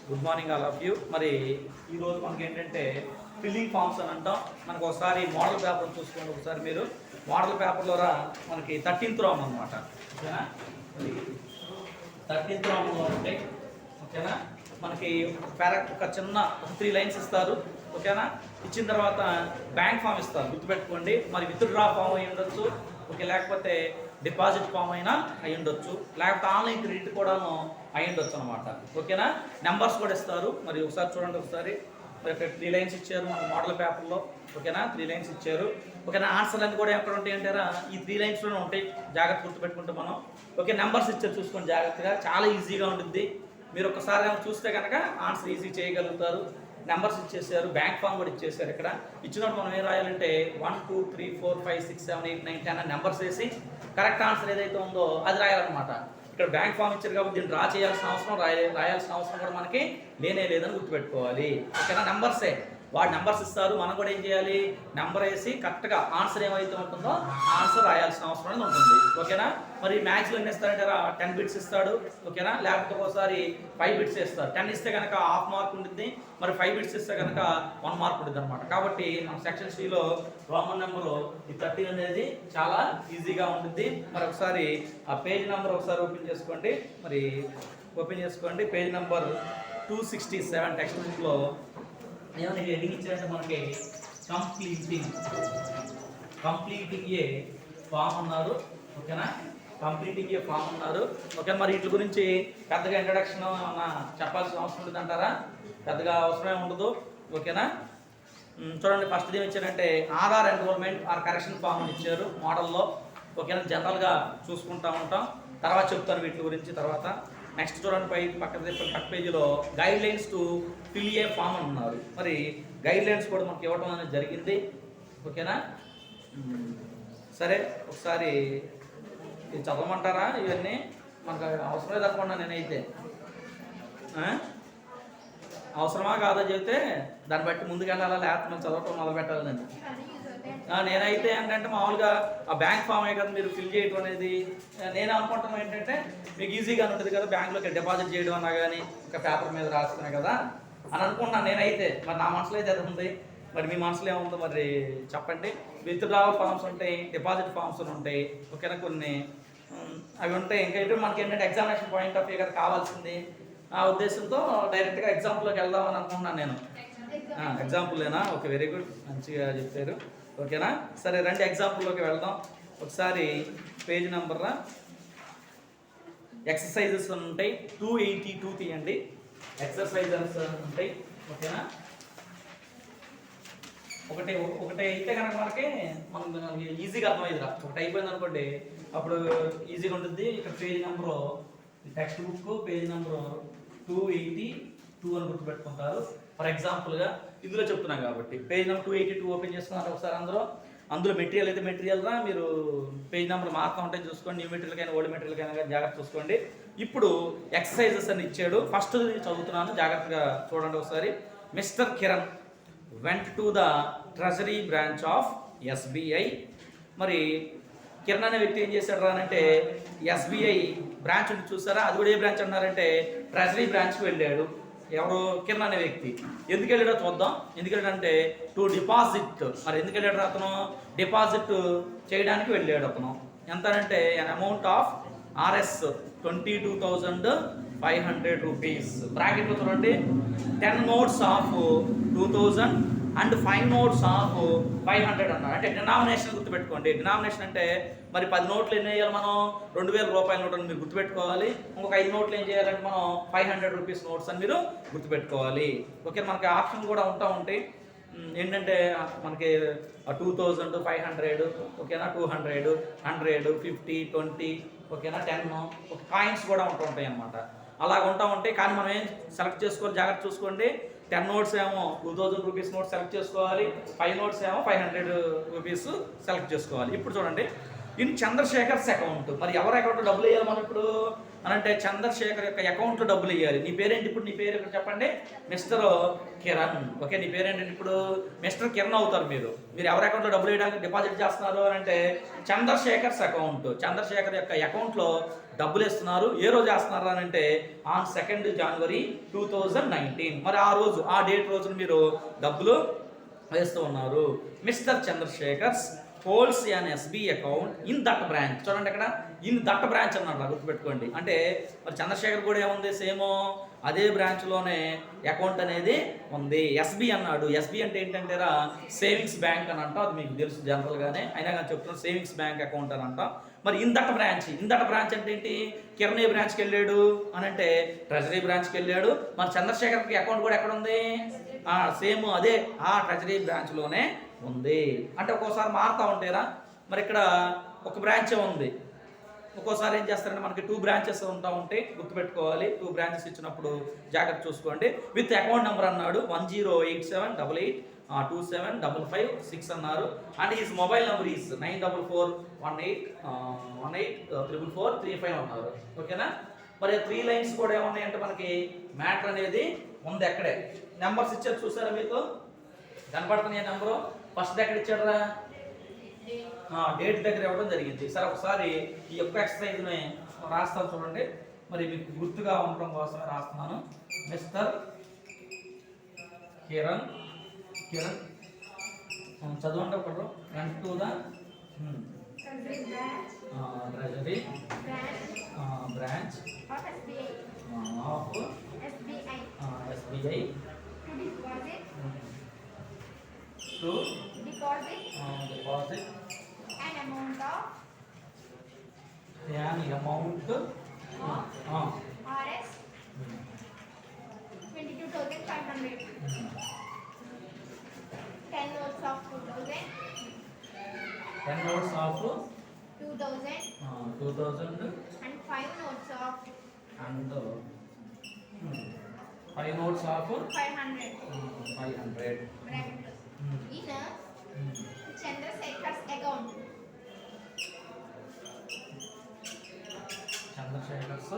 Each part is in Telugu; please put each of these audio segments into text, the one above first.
Good morning all of you. మరి ఈరోజు మనకి ఏంటంటే ఫిల్లింగ్ ఫామ్స్ అని అంటాం. మనకు ఒకసారి మోడల్ పేపర్ చూసుకోండి. ఒకసారి మీరు మోడల్ పేపర్లో మనకి 13th రోమ్ అనమాట. ఓకేనా, 13th రోమ్లో ఉంటాయి. ఓకేనా, మనకి ఒక చిన్న 3 లైన్స్ ఇస్తారు. ఓకేనా, ఇచ్చిన తర్వాత బ్యాంక్ ఫామ్ ఇస్తారు, గుర్తుపెట్టుకోండి. మరి విత్ డ్రా ఫామ్ అయి ఉండొచ్చు, ఓకే, లేకపోతే డిపాజిట్ ఫామ్ అయినా అయి ఉండొచ్చు, లేకపోతే ఆన్లైన్ క్రెడిట్ కూడాను అయి ఉండొచ్చు అనమాట. ఓకేనా, నెంబర్స్ కూడా ఇస్తారు. మరి ఒకసారి చూడండి. ఒకసారి మరి 3 లైన్స్ ఇచ్చారు మన మోడల్ పేపర్లో. ఓకేనా, 3 లైన్స్ ఇచ్చారు. ఓకేనా, ఆన్సర్లు అన్నీ కూడా ఎక్కడ ఉంటాయి అంటారా, ఈ 3 లైన్స్లోనే ఉంటాయి. జాగ్రత్త గుర్తుపెట్టుకుంటే మనం. ఓకే, నెంబర్స్ ఇచ్చారు, చూసుకోండి జాగ్రత్తగా. చాలా ఈజీగా ఉంటుంది. మీరు ఒకసారి చూస్తే కనుక ఆన్సర్ ఈజీ చేయగలుగుతారు. నెంబర్స్ ఇచ్చేసారు, బ్యాంక్ ఫామ్ కూడా ఇచ్చేసారు. ఇక్కడ ఇచ్చినప్పుడు మనం ఏం రాయాలంటే 1 2 3 4 5 6 7 8 9 10 అని నెంబర్స్ వేసి కరెక్ట్ ఆన్సర్ ఏదైతే ఉందో అది రాయాలన్నమాట. ఇక్కడ బ్యాంక్ ఫామ్ ఇచ్చారు కాబట్టి దీన్ని డ్రా చేయాల్సిన అవసరం, రాయాల్సిన అవసరం కూడా మనకి లేదని గుర్తుపెట్టుకోవాలి. ఓకేనా, నెంబర్సే వాడు నెంబర్స్ ఇస్తారు, మనం కూడా ఏం చేయాలి, నెంబర్ వేసి కరెక్ట్గా ఆన్సర్ ఏమైతే ఉంటుందో ఆన్సర్ రాయాల్సిన అవసరం అనేది ఉంటుంది. ఓకేనా, మరి మ్యాథ్స్లో ఎన్ని ఇస్తారంటే 10 బిట్స్ ఇస్తాడు. ఓకేనా, లేకపోతే ఒకసారి 5 బిట్స్ ఇస్తారు. 10 ఇస్తే కనుక హాఫ్ మార్క్ ఉంటుంది, మరి 5 బిట్స్ ఇస్తే కనుక 1 మార్క్ ఉంటుంది అనమాట. కాబట్టి మన సెక్షన్ సిలో రోమన్ నెంబరు ఈ 13 అనేది చాలా ఈజీగా ఉంటుంది. మరి ఒకసారి ఆ పేజ్ నెంబర్ ఒకసారి ఓపెన్ చేసుకోండి. మరి ఓపెన్ చేసుకోండి, పేజ్ నెంబర్ 267 టెక్స్ట్ బుక్లో ఏమైనా హెడ్డింగ్ ఇచ్చారంటే మనకి కంప్లీటింగ్ ఏ ఫామ్ అన్నారు. ఓకేనా, కంప్లీటింగ్ ఏ ఫామ్ అన్నారు. ఓకే, మరి వీటి గురించి పెద్దగా ఇంట్రడక్షన్ ఏమన్నా చెప్పాల్సిన అవసరం ఉంటుంది అంటారా? పెద్దగా అవసరమే ఉండదు. ఓకేనా, చూడండి, ఫస్ట్ ఏమి ఇచ్చారంటే Aadhaar enrolment or correction form అని ఇచ్చారు మోడల్లో. ఓకేనా, జనరల్గా చూసుకుంటూ ఉంటాం, తర్వాత చెప్తాను వీటి గురించి తర్వాత. నెక్స్ట్ చూడండి, పక్క పేజీలో guidelines to fill a form అని ఉన్నారు. మరి గైడ్ లైన్స్ కూడా మనకి ఇవ్వడం అనేది జరిగింది. ఓకేనా, సరే ఒకసారి ఇది చదవమంటారా? ఇవన్నీ మనకు అవసరమే తప్పకుండా నేనైతే అవసరమా కాదా చెబితే దాన్ని బట్టి ముందుకు వెళ్ళాలా, లేకపోతే మనం చదవటం మొదలు పెట్టాలి. నేనైతే ఏంటంటే మామూలుగా ఆ బ్యాంక్ ఫామ్ కదా మీరు ఫిల్ చేయడం అనేది, నేను అనుకుంటున్నాను ఏంటంటే మీకు ఈజీగా ఉంటుంది కదా, బ్యాంకులోకి డిపాజిట్ చేయడం అన్నా కానీ ఒక పేపర్ మీద రాస్తున్నాయి కదా అని అనుకుంటున్నాను నేనైతే. మరి నా మనసులో అయితే అది ఉంది, మరి మీ మనసులో ఏముందో మరి చెప్పండి. విత్ డ్రావల్ ఫామ్స్ ఉంటాయి, డిపాజిట్ ఫామ్స్ ఉంటాయి. ఓకేనా, కొన్ని అవి ఉంటాయి. ఇంకా అయితే మనకి ఏంటంటే ఎగ్జామినేషన్ పాయింట్ ఆఫ్ వ్యూ కదా కావాల్సింది. ఆ ఉద్దేశంతో డైరెక్ట్గా ఎగ్జాంపుల్లోకి వెళ్దామని అనుకుంటున్నాను నేను. ఎగ్జాంపుల్లేనా? ఓకే, వెరీ గుడ్, మంచిగా చెప్పారు. ఓకేనా, సరే రండి ఎగ్జాంపుల్లోకి వెళ్దాం. ఒకసారి పేజ్ నెంబర్ ఎక్సర్సైజెస్ ఉంటాయి, 282 తీయండి. ఎక్సర్సైజెస్ ఉంటాయి. ఓకేనా, ఒకటి అయితే కనుక మనం ఈజీగా అర్థమైందిరా. ఒకటి అయిపోయింది అనుకోండి అప్పుడు ఈజీగా ఉంటుంది. ఇక్కడ page number text book page number 282 అని గుర్తుపెట్టుకుంటారు. ఫర్ ఎగ్జాంపుల్గా ఇందులో చెప్తున్నాం కాబట్టి పేజ్ నెంబర్ 282 ఓపెన్ చేసుకున్నారు. ఒకసారి అందులో మెటీరియల్ అయితే మెటీరియల్గా మీరు పేజ్ నెంబర్ మారుతూ ఉంటాయి, చూసుకోండి. న్యూ మెటీరియల్కైనా ఓల్డ్ మెటీరియల్కైనా జాగ్రత్త చూసుకోండి. ఇప్పుడు ఎక్సర్సైజెస్ అని ఇచ్చాడు. ఫస్ట్ చదువుతున్నాను, జాగ్రత్తగా చూడండి ఒకసారి. Mister Kiran went to the treasury branch of SBI. మరి కిరణ్ అనే వ్యక్తి ఏం చేశాడు అంటే ఎస్బీఐ బ్రాంచ్ ఉంది చూసారా, అది కూడా ఏ బ్రాంచ్ అన్నారంటే ట్రెజరీ బ్రాంచ్కి వెళ్ళాడు. ఎవరు? కిరణ్ అనే వ్యక్తి. ఎందుకు వెళ్ళాడో చూద్దాం. ఎందుకు వెళ్ళాడంటే టు డిపాజిట్. మరి ఎందుకు వెళ్ళాడు అతను? డిపాజిట్ చేయడానికి వెళ్ళాడు అతను. ఎంత అంటే an amount of RS 22,500 rupees. బ్రాకెట్లో చూడండి, 10 notes of 2,000 and 5 notes of 500 అన్నారు. అంటే డినామినేషన్ గుర్తుపెట్టుకోండి. డినామినేషన్ అంటే మరి 10 నోట్లు ఎన్ని వేయాలి మనం? 2,000 రూపాయల నోట్ అని మీరు గుర్తుపెట్టుకోవాలి. ఇంకొక 5 నోట్లు ఏం చేయాలంటే మనం 500 రూపీస్ నోట్స్ అని మీరు గుర్తుపెట్టుకోవాలి. ఓకే, మనకి ఆప్షన్ కూడా ఉంటాయి ఏంటంటే మనకి 2,500, ఓకేనా, 200, 100, 50, 20, ఓకేనా, 10, ఒక కాయిన్స్ కూడా ఉంటాయి అన్నమాట. అలాగ ఉంటాయి. కానీ మనం ఏం సెలెక్ట్ చేసుకోవాలి, జాగ్రత్త చూసుకోండి. 10 notes ఏమో 2,000 రూపీస్ నోట్ సెలెక్ట్ చేసుకోవాలి, 5 notes ఏమో 500 రూపీస్ సెలెక్ట్ చేసుకోవాలి. ఇప్పుడు చూడండి, ఇన్ చంద్రశేఖర్స్ అకౌంట్. మరి ఎవరి అకౌంట్లో డబ్బులు వేయాలి మనం ఇప్పుడు అని అంటే చంద్రశేఖర్ యొక్క అకౌంట్లో డబ్బులు వేయాలి. నీ పేరేంటి ఇప్పుడు? నీ పేరు ఇక్కడ చెప్పండి. మిస్టర్ కిరణ్. ఓకే, నీ పేరేంటంటే ఇప్పుడు మిస్టర్ కిరణ్ అవుతారు మీరు. ఎవరి అకౌంట్లో డబ్బులు వేయడానికి డిపాజిట్ చేస్తున్నారు అని అంటే చంద్రశేఖర్స్ అకౌంట్. చంద్రశేఖర్ యొక్క అకౌంట్లో డబ్బులు ఇస్తున్నారు. ఏ రోజు వేస్తున్నారు అని అంటే ఆన్ 2 జనవరి 2019. మరి ఆ రోజు ఆ డేట్ రోజున మీరు డబ్బులు వేస్తూ ఉన్నారు. Mister Chandrashekhar's holds an SB account in that branch. చూడండి ఇక్కడ ఇన్ దట్ బ్రాంచ్ అన్నమాట, గుర్తుపెట్టుకోండి. అంటే మరి చంద్రశేఖర్ కూడా ఏముంది, సేమ్ అదే బ్రాంచ్లోనే అకౌంట్ అనేది ఉంది. ఎస్బీ అన్నాడు. ఎస్బీ అంటే ఏంటంటేరా సేవింగ్స్ బ్యాంక్ అని అంటాం, అది మీకు తెలుసు జనరల్గానే, అయినా కానీ చెప్తున్నాను సేవింగ్స్ బ్యాంక్ అకౌంట్ అని అంటాం. మరి ఇన్ దట్ బ్రాంచ్ అంటే ఏంటి, కిరణ్ ఏ బ్రాంచ్కి వెళ్ళాడు అని అంటే ట్రెజరీ బ్రాంచ్కి వెళ్ళాడు. మరి చంద్రశేఖర్కి అకౌంట్ కూడా ఎక్కడ ఉంది, సేమ్ అదే ఆ ట్రెజరీ బ్రాంచ్లోనే ఉంది. అంటే ఒక్కోసారి మారుతూ ఉంటాయిరా. మరి ఇక్కడ ఒక బ్రాంచే ఉంది, ఒక్కోసారి ఏం చేస్తారంటే మనకి 2 బ్రాంచెస్ ఉంటాయి, గుర్తుపెట్టుకోవాలి. 2 బ్రాంచెస్ ఇచ్చినప్పుడు జాగ్రత్త చూసుకోండి. విత్ అకౌంట్ నెంబర్ అన్నాడు 108788275556 అన్నారు. And is mobile number is 9441818445 అన్నారు. ఓకేనా. మరి 3 లైన్స్ కూడా ఏమున్నాయంటే మనకి మ్యాటర్ అనేది ఉంది. అక్కడే నెంబర్స్ ఇచ్చారు చూసారా, మీకు కనపడుతున్నాయి నెంబరు. ఫస్ట్ ఎక్కడ ఇచ్చారా, డేట్ దగ్గర ఇవ్వడం జరిగింది. సరే ఒకసారి ఈ యొక్క ఎక్సర్సైజ్ని రాస్తాను చూడండి, మరి మీకు గుర్తుగా ఉండటం కోసమే రాస్తున్నాను. మిస్టర్ కిరణ్ చదవండి ఒకరు. Went to the treasury branch of SBI to deposit an amount of Rs 22,500. 10 notes of 2,000. 10 notes of 2,000 and 5 notes of 500. Bracket. In Chandrasekhar's account. Chandrasekhar's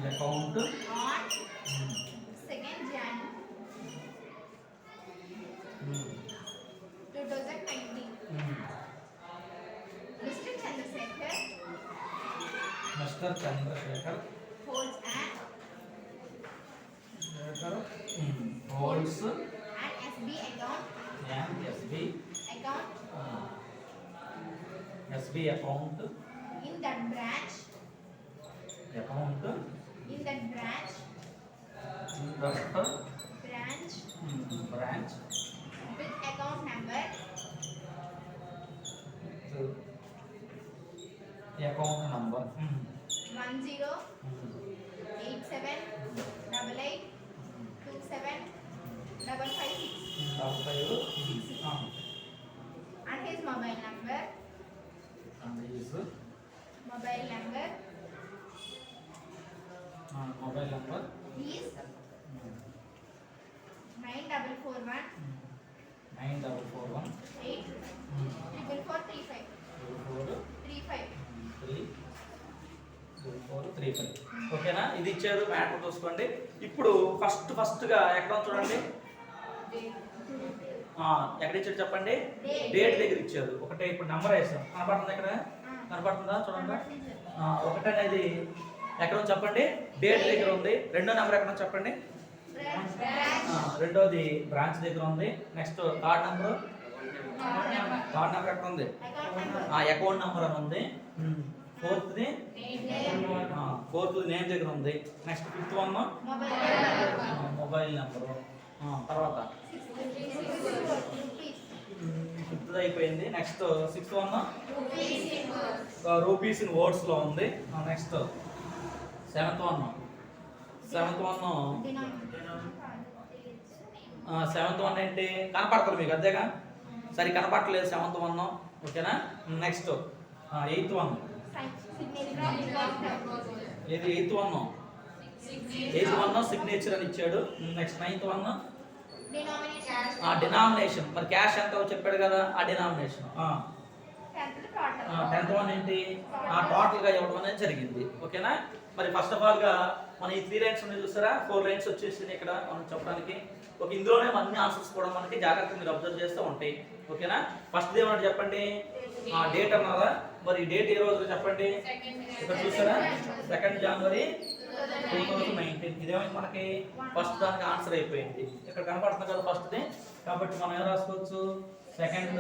account on 2nd Jan 2019. Mr. Chandrasekhar holds an SB account in that branch with account number 108788275556 and his mobile number is 9441 84435. ఓకేనా. ఇది ఇచ్చారు మ్యాటర్ చూసుకోండి. ఇప్పుడు ఫస్ట్గా ఎక్కడ చూడండి, ఎక్కడ ఇచ్చారు చెప్పండి, డేట్ దగ్గర ఇచ్చారు. ఒకటే ఇప్పుడు నెంబర్ వేసాం, కనపడుతుంది ఇక్కడ, కనపడుతుందా చూడండి. ఒకటి అనేది ఎక్కడ చెప్పండి, డేట్ దగ్గర ఉంది. రెండో నెంబర్ ఎక్కడ చెప్పండి, రెండోది బ్రాంచ్ దగ్గర ఉంది. నెక్స్ట్ కార్డ్ నెంబర్ ఎక్కడ ఉంది, అకౌంట్ నెంబర్ అని ఉంది. ఫోర్త్ది నేమ్ దగ్గర ఉంది. Next 5th one mobile number. తర్వాత 5th అయిపోయింది. Next 6th one rupees in వర్డ్స్లో ఉంది. నెక్స్ట్ 7th వన్ ఏంటి, కనపడతారు మీకు అంతేగా, సరే కనపడలేదు 7th వన్. ఓకేనా. నెక్స్ట్ 8th వన్, ఏది 8th వన్ సిగ్నేచర్ అని ఇచ్చాడు. నెక్స్ట్ 9th వన్ డినామినేషన్, మరి క్యాష్ ఎంత చెప్పాడు కదా, ఆ డినామినేషన్. 10th వన్ ఏంటి, టోటల్గా ఇవ్వడం అనేది జరిగింది. ఓకేనా. మరి ఫస్ట్ ఆఫ్ ఆల్గా మన ఈ 3 లైన్స్ ఉన్నాయి చూసారా, 4 లైన్స్ వచ్చేసింది ఇక్కడ మనం చెప్పడానికి. ఒక ఇందులోనే అన్ని ఆన్సర్స్ కూడా మనకి జాగ్రత్తగా మీరు అబ్జర్వ్ చేస్తూ ఉంటాయి. ఓకేనా. ఫస్ట్ ఏమన్నా చెప్పండి, డేట్ అన్నారా, మరి డేట్ ఏ రోజు చెప్పండి. ఇక్కడ చూసారా 2nd January 2019. ఇదేమైంది మనకి ఫస్ట్ దానికి ఆన్సర్ అయిపోయింది. ఇక్కడ కనపడుతుంది కదా ఫస్ట్ది. కాబట్టి మనం ఏం రాసుకోవచ్చు 2nd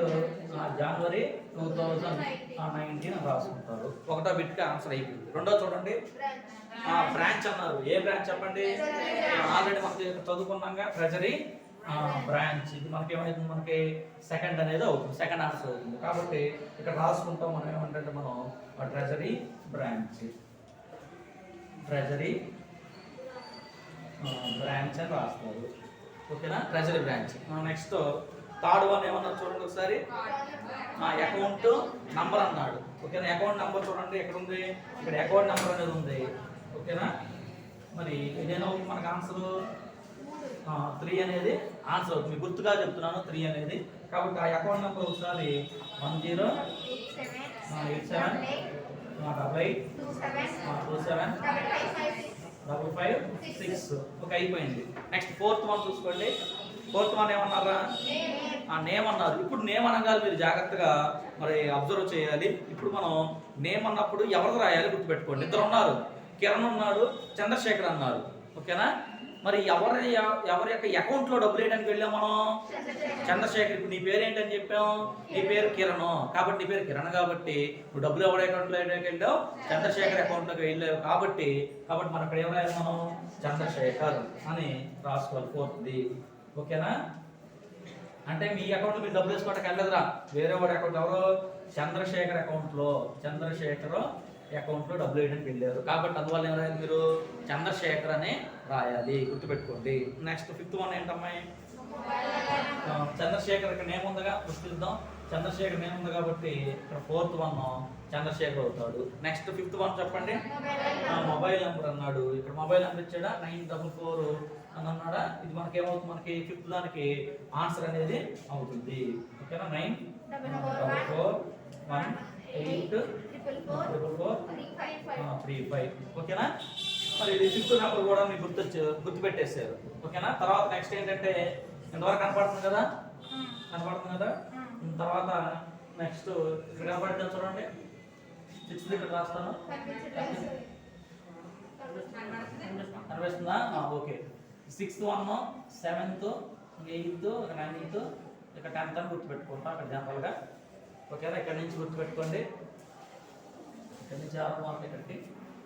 January 2019 అని రాసుకుంటారు. ఒకటో బిట్కి ఆన్సర్ అయిపోయింది. రెండో చూడండి బ్రాంచ్ అన్నారు. ఏ బ్రాంచ్ చెప్పండి. ఆల్రెడీ మనకి చదువుకున్నాగా ట్రెజరీ బ్రాంచ్. ఇది మనకి ఏమైంది మనకి 2nd అనేది అవుతుంది. 2nd ఆన్సర్ అవుతుంది. కాబట్టి ఇక్కడ రాసుకుంటాం మనం ఏమంటే మనం ట్రెజరీ బ్రాంచ్ అని రాస్తారు. ఓకేనా treasury branch. Next third one ఏమన్నా చూడండి ఒకసారి. అకౌంట్ నంబర్ అన్నాడు. ఓకేనా అకౌంట్ నంబర్ చూడండి ఎక్కడ ఉంది. ఇక్కడ అకౌంట్ నంబర్ అనేది ఉంది. ఓకేనా మరి ఇదేనవుతుంది మనకు ఆన్సర్ 3 అనేది ఆన్సర్ అవుతుంది. మీకు గుర్తుగా చెప్తున్నాను 3 అనేది. కాబట్టి ఆ అకౌంట్ నెంబర్ ఒకసారి 108787275556. ఓకే అయిపోయింది. నెక్స్ట్ 4th వన్ చూసుకోండి. 4th వన్ ఏమన్నారా నేమ్ అన్నారు. ఇప్పుడు నేమ్ అనగాలి మీరు జాగ్రత్తగా మరి అబ్జర్వ్ చేయాలి. ఇప్పుడు మనం నేమ్ అన్నప్పుడు ఎవరిది రాయాలి గుర్తుపెట్టుకోండి. ఇద్దరు ఉన్నారు, కిరణ్ ఉన్నాడు, చంద్రశేఖర్ అన్నారు. ఓకేనా మరి ఎవరి యొక్క అకౌంట్లో డబ్బులు వేయడానికి వెళ్ళాం మనం చంద్రశేఖర్. ఇప్పుడు నీ పేరు ఏంటని చెప్పాం. నీ పేరు కిరణ్. కాబట్టి నీ పేరు కిరణ్ కాబట్టి నువ్వు డబ్బులు ఎవరి అకౌంట్లో వేయడానికి వెళ్ళావు చంద్రశేఖర్ అకౌంట్లోకి వెళ్ళావు. కాబట్టి మనం ఇక్కడ ఏం రాయాలి మనం చంద్రశేఖర్ అని రాసుకోవాలి 4th. ఓకేనా అంటే మీ అకౌంట్లో మీరు డబ్బులు వేసుకోవడానికి వెళ్ళదురా, వేరే వాడి అకౌంట్ ఎవరో చంద్రశేఖర్ అకౌంట్లో డబ్బులు వేయడానికి వెళ్ళారు. కాబట్టి అందువల్ల ఏం రాయాలి మీరు చంద్రశేఖర్ అనే రాయాలి గుర్తుపెట్టుకోండి. నెక్స్ట్ 5th వన్ ఏంటమ్మాయి చంద్రశేఖర్. ఇక్కడ నేమ్ ఉందిగా చూద్దాం. చంద్రశేఖర్ నేమ్ ఉంది కాబట్టి ఇక్కడ 4th వన్ చంద్రశేఖర్ అవుతాడు. నెక్స్ట్ 5th వన్ చెప్పండి. మొబైల్ నెంబర్ అన్నాడు. ఇక్కడ మొబైల్ నెంబర్ ఇచ్చాడా 944 అని అన్నాడా. ఇది మనకి ఏమవుతుంది మనకి 5th దానికి ఆన్సర్ అనేది అవుతుంది. ఓకేనా 944184435. ఓకేనా మరి ఇది 5th నెంబర్ కూడా మీకు గుర్తుపెట్టేశారు. ఓకేనా తర్వాత నెక్స్ట్ ఏంటంటే ఇంతవరకు కనపడుతుంది కదా. తర్వాత నెక్స్ట్ ఇక్కడ కనపడుతుంది చూడండి. 6th ఇక్కడ రాస్తాను కనిపిస్తుందా. Okay 6th one 7th 8th 9th ఇక్కడ 10th అని గుర్తుపెట్టుకుంటాం అక్కడ జనరల్గా. ఓకేనా ఇక్కడ నుంచి గుర్తుపెట్టుకోండి. ఇక్కడ నుంచి 6 మార్కులు ఇక్కడికి.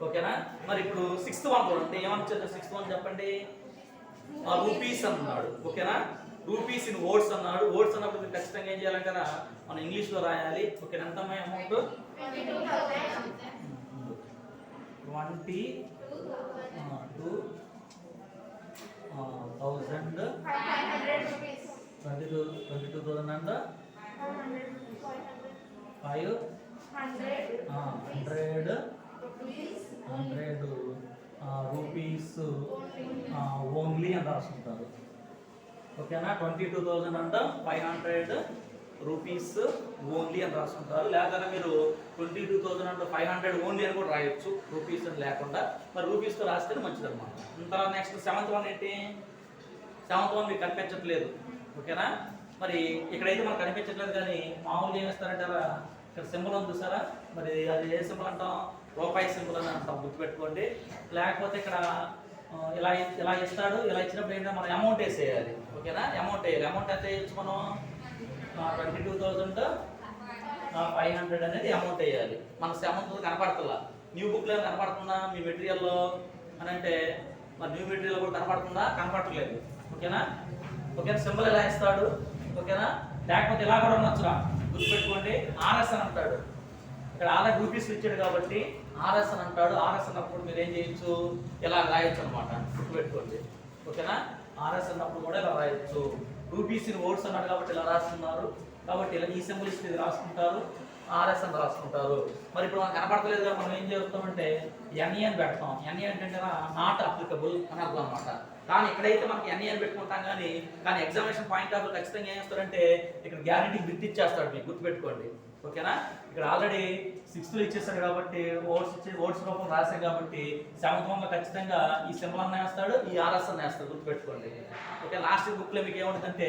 ఓకేనా మరి ఇప్పుడు 6th వన్ చూడండి. ఏమని వచ్చారు 6th వన్ చెప్పండి. రూపీస్ అన్నాడు. ఓకేనా రూపీస్ ఇన్ ఓట్స్ అన్నాడు. ఓట్స్ అన్నప్పుడు మీరు ఖచ్చితంగా ఏం చేయాలంటారా మనం ఇంగ్లీష్లో రాయాలి. ఓకే ఎంత అమ్మాయి అమౌంట్ 22,500 రూపీస్ ఓన్లీ అని రాసుకుంటారు. ఓకేనా 22,500 రూపీస్ ఓన్లీ అని రాసుకుంటారు. లేదా మీరు 22,500 ఓన్లీ అని కూడా రాయొచ్చు రూపీస్ అని లేకుండా. మరి రూపీస్తో రాస్తే మంచిది అనమాట. తర్వాత నెక్స్ట్ 7th వన్ ఏంటి. 7th వన్ మీకు కనిపించట్లేదు. ఓకేనా మరి ఇక్కడైతే మనకు కనిపించట్లేదు కానీ మామూలుగా ఏం వేస్తారంటే ఇక్కడ సింబల్ ఉంది చూసారా. మరి అది ఏ సింబల్ అంటాం రూపాయి సింబల్ అని అంటాం గుర్తుపెట్టుకోండి. లేకపోతే ఇక్కడ ఇలా ఇస్తాడు. ఇలా ఇచ్చినప్పుడు ఏంటంటే మనం అమౌంట్ వేసేయాలి. ఓకేనా అమౌంట్ వేయాలి. అమౌంట్ ఎంత వేయచ్చు మనం 22,500 అనేది అమౌంట్ వేయాలి. మన 7th కనపడుతుందా న్యూ బుక్లో కనపడుతుందా మీ మెటీరియల్లో అని అంటే మరి న్యూ మెటీరియల్ కూడా కనపడట్లేదు. ఓకేనా సింబల్ ఎలా ఇస్తాడు. ఓకేనా లేకపోతే ఇలా కూడా ఉండొచ్చురా గుర్తుపెట్టుకోండి. ఆర్ఎస్ అని అంటాడు. ఇక్కడ ఆల్రెడీ రూపీస్ ఇచ్చాడు కాబట్టి ఆర్ఎస్ అని అంటాడు. ఆర్ఎస్ అన్నప్పుడు మీరు ఏం చేయొచ్చు ఇలా రాయొచ్చు అనమాట గుర్తుపెట్టుకోండి. ఓకేనా ఆర్ఎస్ అన్నప్పుడు కూడా ఇలా రాయొచ్చు. రూపీస్ ఇన్ ఓట్స్ అన్నాడు కాబట్టి ఇలా రాస్తున్నారు. కాబట్టి ఇలా ఈ సింబల్ ఇస్తే ఇది రాసుకుంటారు. ఆర్ఎస్ అని రాసుకుంటారు. మరి ఇప్పుడు మనకు కనపడతలేదు కదా మనం ఏం చేస్తామంటే ఎన్ఈ అని పెడతాం. ఎన్ఈ అంటే నాట్ అప్లికబుల్ అని అర్థం అనమాట. కానీ ఇక్కడైతే మనకి ఎన్ఈ అని పెట్టుకుంటాం కానీ ఎగ్జామినేషన్ పాయింట్ ఆఫ్ ఖచ్చితంగా ఏం చేస్తారంటే ఇక్కడ గ్యారంటీ బిట్ ఇచ్చేస్తాడు మీకు గుర్తుపెట్టుకోండి. ఓకేనా ఇక్కడ ఆల్రెడీ 6th ఇచ్చేస్తాడు కాబట్టి ఓట్స్ రూపం రాశాం కాబట్టి 7th వన్లో ఖచ్చితంగా ఈ సింబల్ అన్న వేస్తాడు, ఈ ఆర్ఎస్ అన్న వేస్తాడు గుర్తుపెట్టుకోండి. ఓకే లాస్ట్ బుక్లో మీకు ఏముంటుందంటే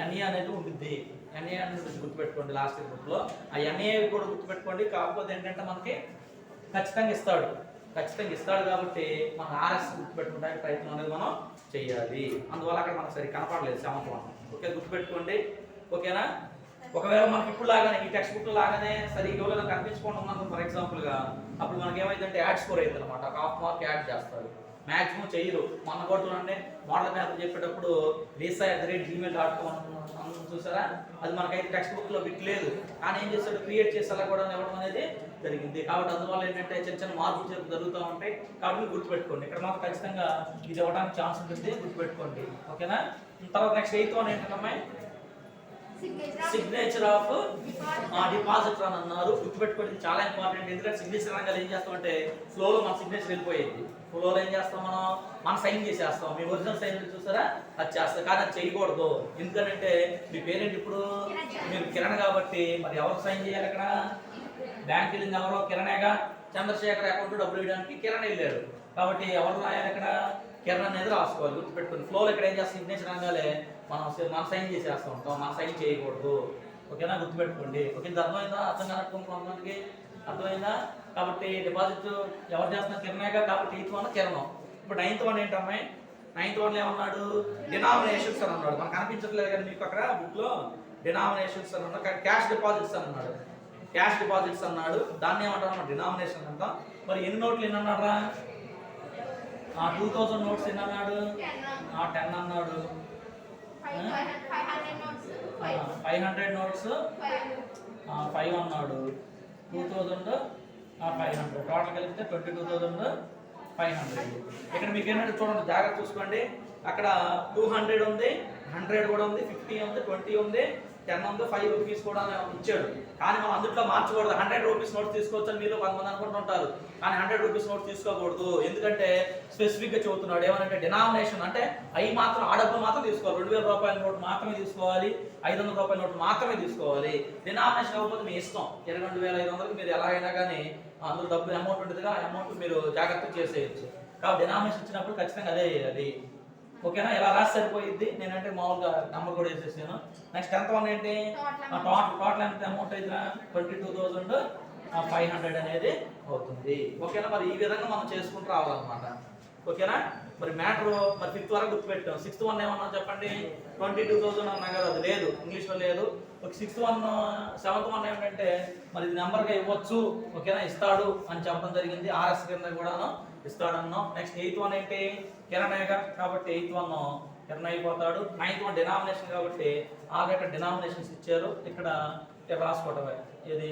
ఎన్ఈ అనేది ఉంటుంది. ఎన్ఏ అనేది గుర్తుపెట్టుకోండి లాస్ట్ గ్రూప్లో. ఆ ఎన్ఏ కూడా గుర్తుపెట్టుకోండి. కాకపోతే ఏంటంటే మనకి ఖచ్చితంగా ఇస్తాడు కాబట్టి మనం ఆర్ఎస్ గుర్తుపెట్టుకోవడానికి ప్రయత్నం అనేది మనం చేయాలి. అందువల్ల అక్కడ మనకు సరి కనపడలేదు 7th వన్. ఓకే, గుర్తుపెట్టుకోండి. ఓకేనా? ఒకవేళ మనకి ఇప్పుడు లాగానే ఈ టెక్స్ట్ బుక్ లాగానే సరిగ్గా ఇవ్వలేదు కనిపించుకోండి ఉన్నాను ఫర్ ఎగ్జాంపుల్గా, అప్పుడు మనకి ఏమైందంటే యాడ్ స్కోర్ అవుతుంది అనమాట. ఒక హాఫ్ మార్క్ యాడ్ చేస్తారు, మ్యాక్సిమం చేయరు. మొన్న కూడా చూడండి మోడల్ పేపర్ చెప్పేటప్పుడు lisa@gmail.com చూసారా, అది మనకైతే టెక్స్ట్ బుక్ లో బిట్ లేదు, కానీ ఏం చేస్తాడు క్రియేట్ చేసి అలా కూడా ఇవ్వడం అనేది జరిగింది. కాబట్టి అందువల్ల ఏంటంటే చిన్న చిన్న మార్పులు జరుగుతూ ఉంటాయి. కాబట్టి మీరు గుర్తుపెట్టుకోండి, ఇక్కడ మాత్రం ఖచ్చితంగా ఇది ఇవ్వడానికి ఛాన్స్ ఉంటుంది, గుర్తుపెట్టుకోండి. ఓకేనా? తర్వాత నెక్స్ట్ 8th వన్ ఏంటంటే సిగ్నేచర్ ఆఫ్ డిపాజిటర్ అని అన్నారు. గుర్తుపెట్టుకోండి, ఇది చాలా ఇంపార్టెంట్. ఎందుకంటే సిగ్నేచర్ రంగాలు ఏం చేస్తామంటే ఫ్లోలో మన సిగ్నేచర్ వెళ్ళిపోయేది. ఫ్లోలో ఏం చేస్తాం, మనం సైన్ చేసేస్తాం. మీ ఒరిజినల్ సైన్ చూసారా, అది చేస్తాం. కానీ అది చేయకూడదు. ఎందుకంటే మీ పేరెంట్ ఇప్పుడు మీరు కిరణ్ కాబట్టి మరి ఎవరు సైన్ చేయాలి? ఇక్కడ బ్యాంక్ వెళ్ళింది ఎవరో కిరణేగా. చంద్రశేఖర్ అకౌంట్ డబ్బులు వేయడానికి కిరణ్ వెళ్ళాడు కాబట్టి ఎవరు రాయాలి? ఇక్కడ కిరణ్ అనేది రాసుకోవాలి. గుర్తుపెట్టుకోండి, ఫ్లోలో ఇక్కడ ఏం చేస్తాం సిగ్నేచర్ రంగాలే మనం సైన్ చేసేస్తూ ఉంటాం, మనం సైన్ చేయకూడదు. ఓకేనా? గుర్తుపెట్టుకోండి. ఓకే, ఇది అర్థమైందా? అర్థం కనుక్కోండి, కొంతమందికి అర్థమైందా? కాబట్టి డిపాజిట్ ఎవరు చేస్తున్నారు? కిరణేగా. కాబట్టి 8th వన్ కిరణం. ఇప్పుడు 9th వన్ ఏంటమ్మాయి? 9th వన్లో ఏమన్నాడు? డినామినేషన్స్ అని అన్నాడు. మనకు కనిపించట్లేదు కానీ మీకు అక్కడ బుక్లో డినామినేషన్స్ అని అన్నాడు. క్యాష్ డిపాజిట్స్ అని అన్నాడు. క్యాష్ డిపాజిట్స్ అన్నాడు, దాన్ని ఏమంటారు? డినామినేషన్ అంటాం. మరి ఎన్ని నోట్లు ఎన్ని అన్నాడు? 2000 నోట్స్ ఎన్ని అన్నాడు? 10 అన్నాడు. 500 నోట్స్ 5 అన్నాడు. 2500 టోటల్ కలిపితే 22,500. ఇక్కడ మీకు ఏంటంటే చూడండి, జాగ్రత్త చూసుకోండి. అక్కడ 200 ఉంది, 100 కూడా ఉంది, 50 ఉంది, 20 ఉంది, 10 ఉంది, 5 రూపీస్ కూడా ఇచ్చాడు. కానీ మనం అందుట్లో మార్చకూడదు. 100 రూపీస్ నోట్ తీసుకోవచ్చు అని మీరు కొంతమంది అనుకుంటుంటారు, కానీ 100 రూపీస్ నోట్ తీసుకోకూడదు. ఎందుకంటే స్పెసిఫిక్గా చెబుతున్నాడు. ఏమనంటే డినామినేషన్ అంటే అవి మాత్రం ఆ డబ్బులు మాత్రం తీసుకోవాలి. 2000 రూపాయల నోట్ మాత్రమే తీసుకోవాలి, 500 రూపాయల నోట్ మాత్రమే తీసుకోవాలి. డినామినేషన్ అవ్వకపోతే మీ ఇష్టం. 22,500కి మీరు ఎలా అయినా కానీ అందులో డబ్బులు అమౌంట్ ఉంటుందిగా, ఆ అమౌంట్ మీరు జాగ్రత్తగా చేసేయచ్చు. కాబట్టి డినామినేషన్ ఇచ్చినప్పుడు ఖచ్చితంగా అదే చేయాలి. ఓకేనా? ఇలా రాసి సరిపోయిద్ది. నేనంటే మామూలుగా నెంబర్ కూడా వేసేసాను. నెక్స్ట్ 10th వన్ ఏంటి? టోటల్ ఎంత అమౌంట్ అయితే 22,500 అనేది అవుతుంది. ఓకేనా? మరి ఈ విధంగా మనం చేసుకుంటూ రావాలన్నమాట. ఓకేనా? మరి మ్యాటర్ మరి 5th వరకు గుర్తుపెట్టాం. 6th వన్ ఏమన్నా చెప్పండి? 22,000 అన్నా కదా, అది లేదు, ఇంగ్లీష్లో లేదు. ఒక 6th వన్ 7th వన్ ఏంటంటే మరి ఇది నెంబర్గా ఇవ్వచ్చు. ఓకేనా? ఇస్తాడు అని చెప్పడం జరిగింది. ఆర్ఎస్ కింద కూడాను ఇస్తాడన్నాం. నెక్స్ట్ 8th వన్ ఏంటి? కిరణేగా కాబట్టి 8th వన్ కిరణ్ అయిపోతాడు. 9th వన్ డినామినేషన్ కాబట్టి ఆల్రెడీ డినామినేషన్స్ ఇచ్చారు. ఇక్కడ రాసుకోవటమే. ఇది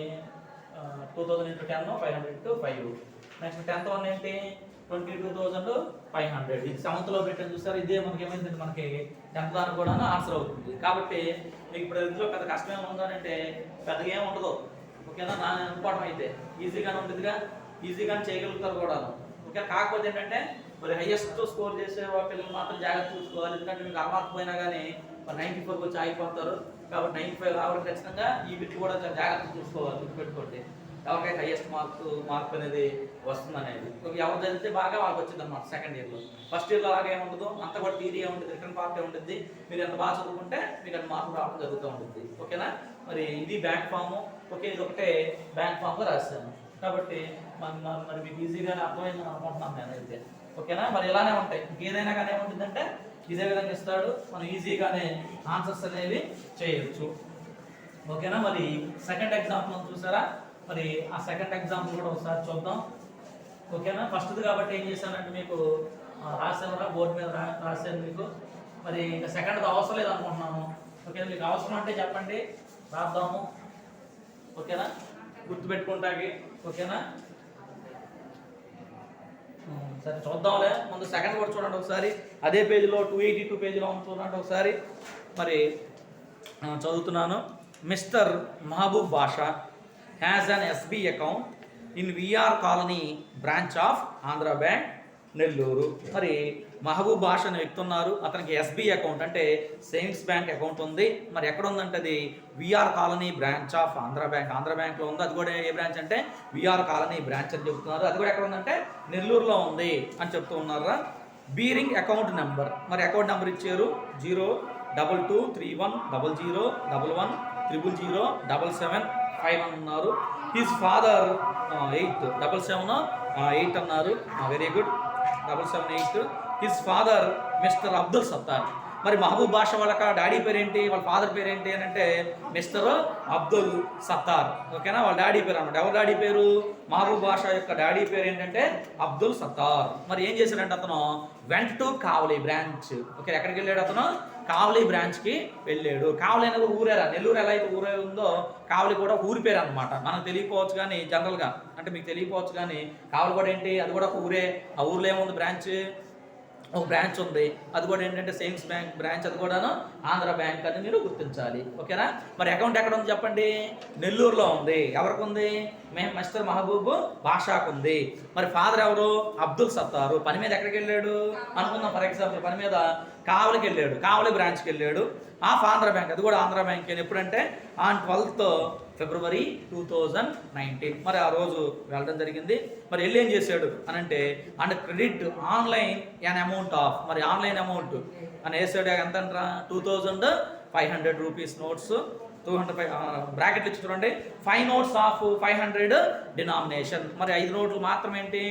2000 × 10 500 × 5. నెక్స్ట్ 10th వన్ ఏంటి? 22,500. ఇది 7th లో పెట్టాను చూసారు. ఇదే మనకి ఏమైందంటే మనకి 10th దానికి కూడా ఆన్సర్ అవుతుంది. కాబట్టి మీకు ఇప్పుడు ఇందులో పెద్ద కష్టం ఉందంటే పెద్దగా ఏమి ఉండదు. ఓకేనా? నా అనుకోవడం అయితే ఈజీగానే ఉంటుందిగా, ఈజీగానే చేయగలుగుతారు కూడా. ఓకే, కాకపోతే ఏంటంటే మరి హైయెస్ట్ స్కోర్ చేసే పిల్లలు మాత్రం జాగ్రత్త చూసుకోవాలి. ఎందుకంటే మీకు అలవాటు పోయినా కానీ మరి 94 వచ్చి ఆగిపోతారు. కాబట్టి 95 రావాలి ఖచ్చితంగా. ఈ బిట్ కూడా జాగ్రత్త చూసుకోవాలి, గుర్తుపెట్టుకోండి. ఎవరికైతే హైయెస్ట్ మార్క్ అనేది వస్తుంది అనేది. ఎవరు చదివితే బాగా వాళ్ళకి వచ్చింది అనమాట సెకండ్ ఇయర్లో. ఫస్ట్ ఇయర్లో అలాగే ఉంటుంది, అంతా కూడా థియరీ ఉంటుంది, రిటర్న్ పార్ట్ ఉంటుంది. మీరు ఎంత బాగా చదువుకుంటే మీకు అంత మార్కులు రావడం జరుగుతూ ఉంటుంది. ఓకేనా? మరి ఇది బ్యాంక్ ఫాము. ఓకే, ఇది ఒకటే బ్యాంక్ ఫామ్గా రాశాను. కాబట్టి మరి మీకు ఈజీగానే అర్థమైందని అనుకుంటున్నాను నేనైతే. ఓకేనా? మరి ఇలానే ఉంటాయి. ఇంకేదైనా కానీ ఏముంటుందంటే ఇదే విధంగా ఇస్తాడు, మనం ఈజీగానే ఆన్సర్స్ అనేవి చేయొచ్చు. ఓకేనా? మరి సెకండ్ ఎగ్జాంపుల్ చూసారా? మరి ఆ సెకండ్ ఎగ్జాంపుల్ కూడా ఒకసారి చూద్దాం. ఓకేనా? ఫస్ట్ది కాబట్టి ఏం చేశానంటే మీకు రాసాను, బోర్డు మీద రాశాను మీకు. మరి ఇంకా సెకండ్ది అవసరం లేదు అనుకుంటున్నాను. ఓకేనా? మీకు అవసరం అంటే చెప్పండి, రాద్దాము. ఓకేనా? గుర్తుపెట్టుకుంటాకి. ఓకేనా? సరే చూద్దాంలే. ముందు సెకండ్ కూడా చూడండి ఒకసారి. అదే పేజీలో 282 పేజీలో చూడండి ఒకసారి. మరి చదువుతున్నాను. Mister Mahaboob Basha has an SB account in VR colony branch of Andhra bank Nellore. మరి మహబూబ్ బాషా అనే వ్యక్తి ఉన్నారు. అతనికి ఎస్బీ అకౌంట్ అంటే సేవింగ్స్ బ్యాంక్ అకౌంట్ ఉంది. మరి ఎక్కడ ఉందంటే అది VR colony branch of Andhra bank. Andhra బ్యాంక్లో ఉంది. అది కూడా ఏ బ్రాంచ్ అంటే విఆర్ కాలనీ బ్రాంచ్ అని చెప్తున్నారు. అది కూడా ఎక్కడ ఉందంటే నెల్లూరులో ఉంది అని చెప్తూ ఉన్నారా. Bearing account number. మరి అకౌంట్ నెంబర్ ఇచ్చారు 0 223100110077 అన్నారు. హిస్ ఫాదర్ 87778 అన్నారు. Very good. 778. His father mister Abdul Sattar. మరి మహబూబ్ బాషా వాళ్ళ డాడీ పేరేంటి, వాళ్ళ ఫాదర్ పేరేంటి అని అంటే మిస్టర్ అబ్దుల్ సత్తార్. ఓకేనా, వాళ్ళ డాడీ పేరు అన్నమాట. ఎవరి డాడీ పేరు? మహబూబ్ బాషా యొక్క డాడీ పేరు ఏంటంటే అబ్దుల్ సత్తార్. మరి ఏం చేశాడంటే అతను went to Kavali branch. Okay, ఎక్కడికి వెళ్ళాడు అతను? కావలి బ్రాంచ్కి వెళ్ళాడు. కావలి అనేది ఊరేరా, నెల్లూరు ఎలా అయితే ఊరే ఉందో కావలి కూడా ఊరి పేరు అనమాట. మనకు తెలియకపోవచ్చు కానీ జనరల్గా, అంటే మీకు తెలియకపోవచ్చు కానీ కావలి కూడా ఏంటి, అది కూడా ఒక ఊరే. ఆ ఊర్లో ఏముంది? బ్రాంచ్, ఒక బ్రాంచ్ ఉంది. అది కూడా ఏంటంటే సేవింగ్స్ బ్యాంక్ బ్రాంచ్, అది కూడాను ఆంధ్ర బ్యాంక్ అని మీరు గుర్తించాలి. ఓకేనా. మరి అకౌంట్ ఎక్కడ ఉంది చెప్పండి? నెల్లూరులో ఉంది. ఎవరికి ఉంది? మిస్టర్ మహబూబ్ బాషాకు ఉంది. మరి ఫాదర్ ఎవరు? అబ్దుల్ సత్తారు. పని మీద ఎక్కడికి వెళ్ళాడు అనుకుందాం. ఫర్ ఎగ్జాంపుల్ పని మీద కావలికి వెళ్ళాడు, కావలి బ్రాంచ్కి వెళ్ళాడు. ఆంధ్ర బ్యాంక్, అది కూడా ఆంధ్ర బ్యాంక్. ఎప్పుడంటే ఆన్ 12th ఫిబ్రవరి 2019. మరి ఆ రోజు వెళ్ళడం జరిగింది. మరి వెళ్ళి ఏం చేశాడు అని అంటే and credit online an amount of, మరి ఆన్లైన్ అమౌంట్ అని వేసాడు. ఎంత అంటారా? 2500 రూపీస్ నోట్స్. 205 బ్రాకెట్లు ఇచ్చి చూడండి. 5 notes ఆఫ్ 500 డినామినేషన్. మరి 5 నోట్లు మాత్రం ఏంటి?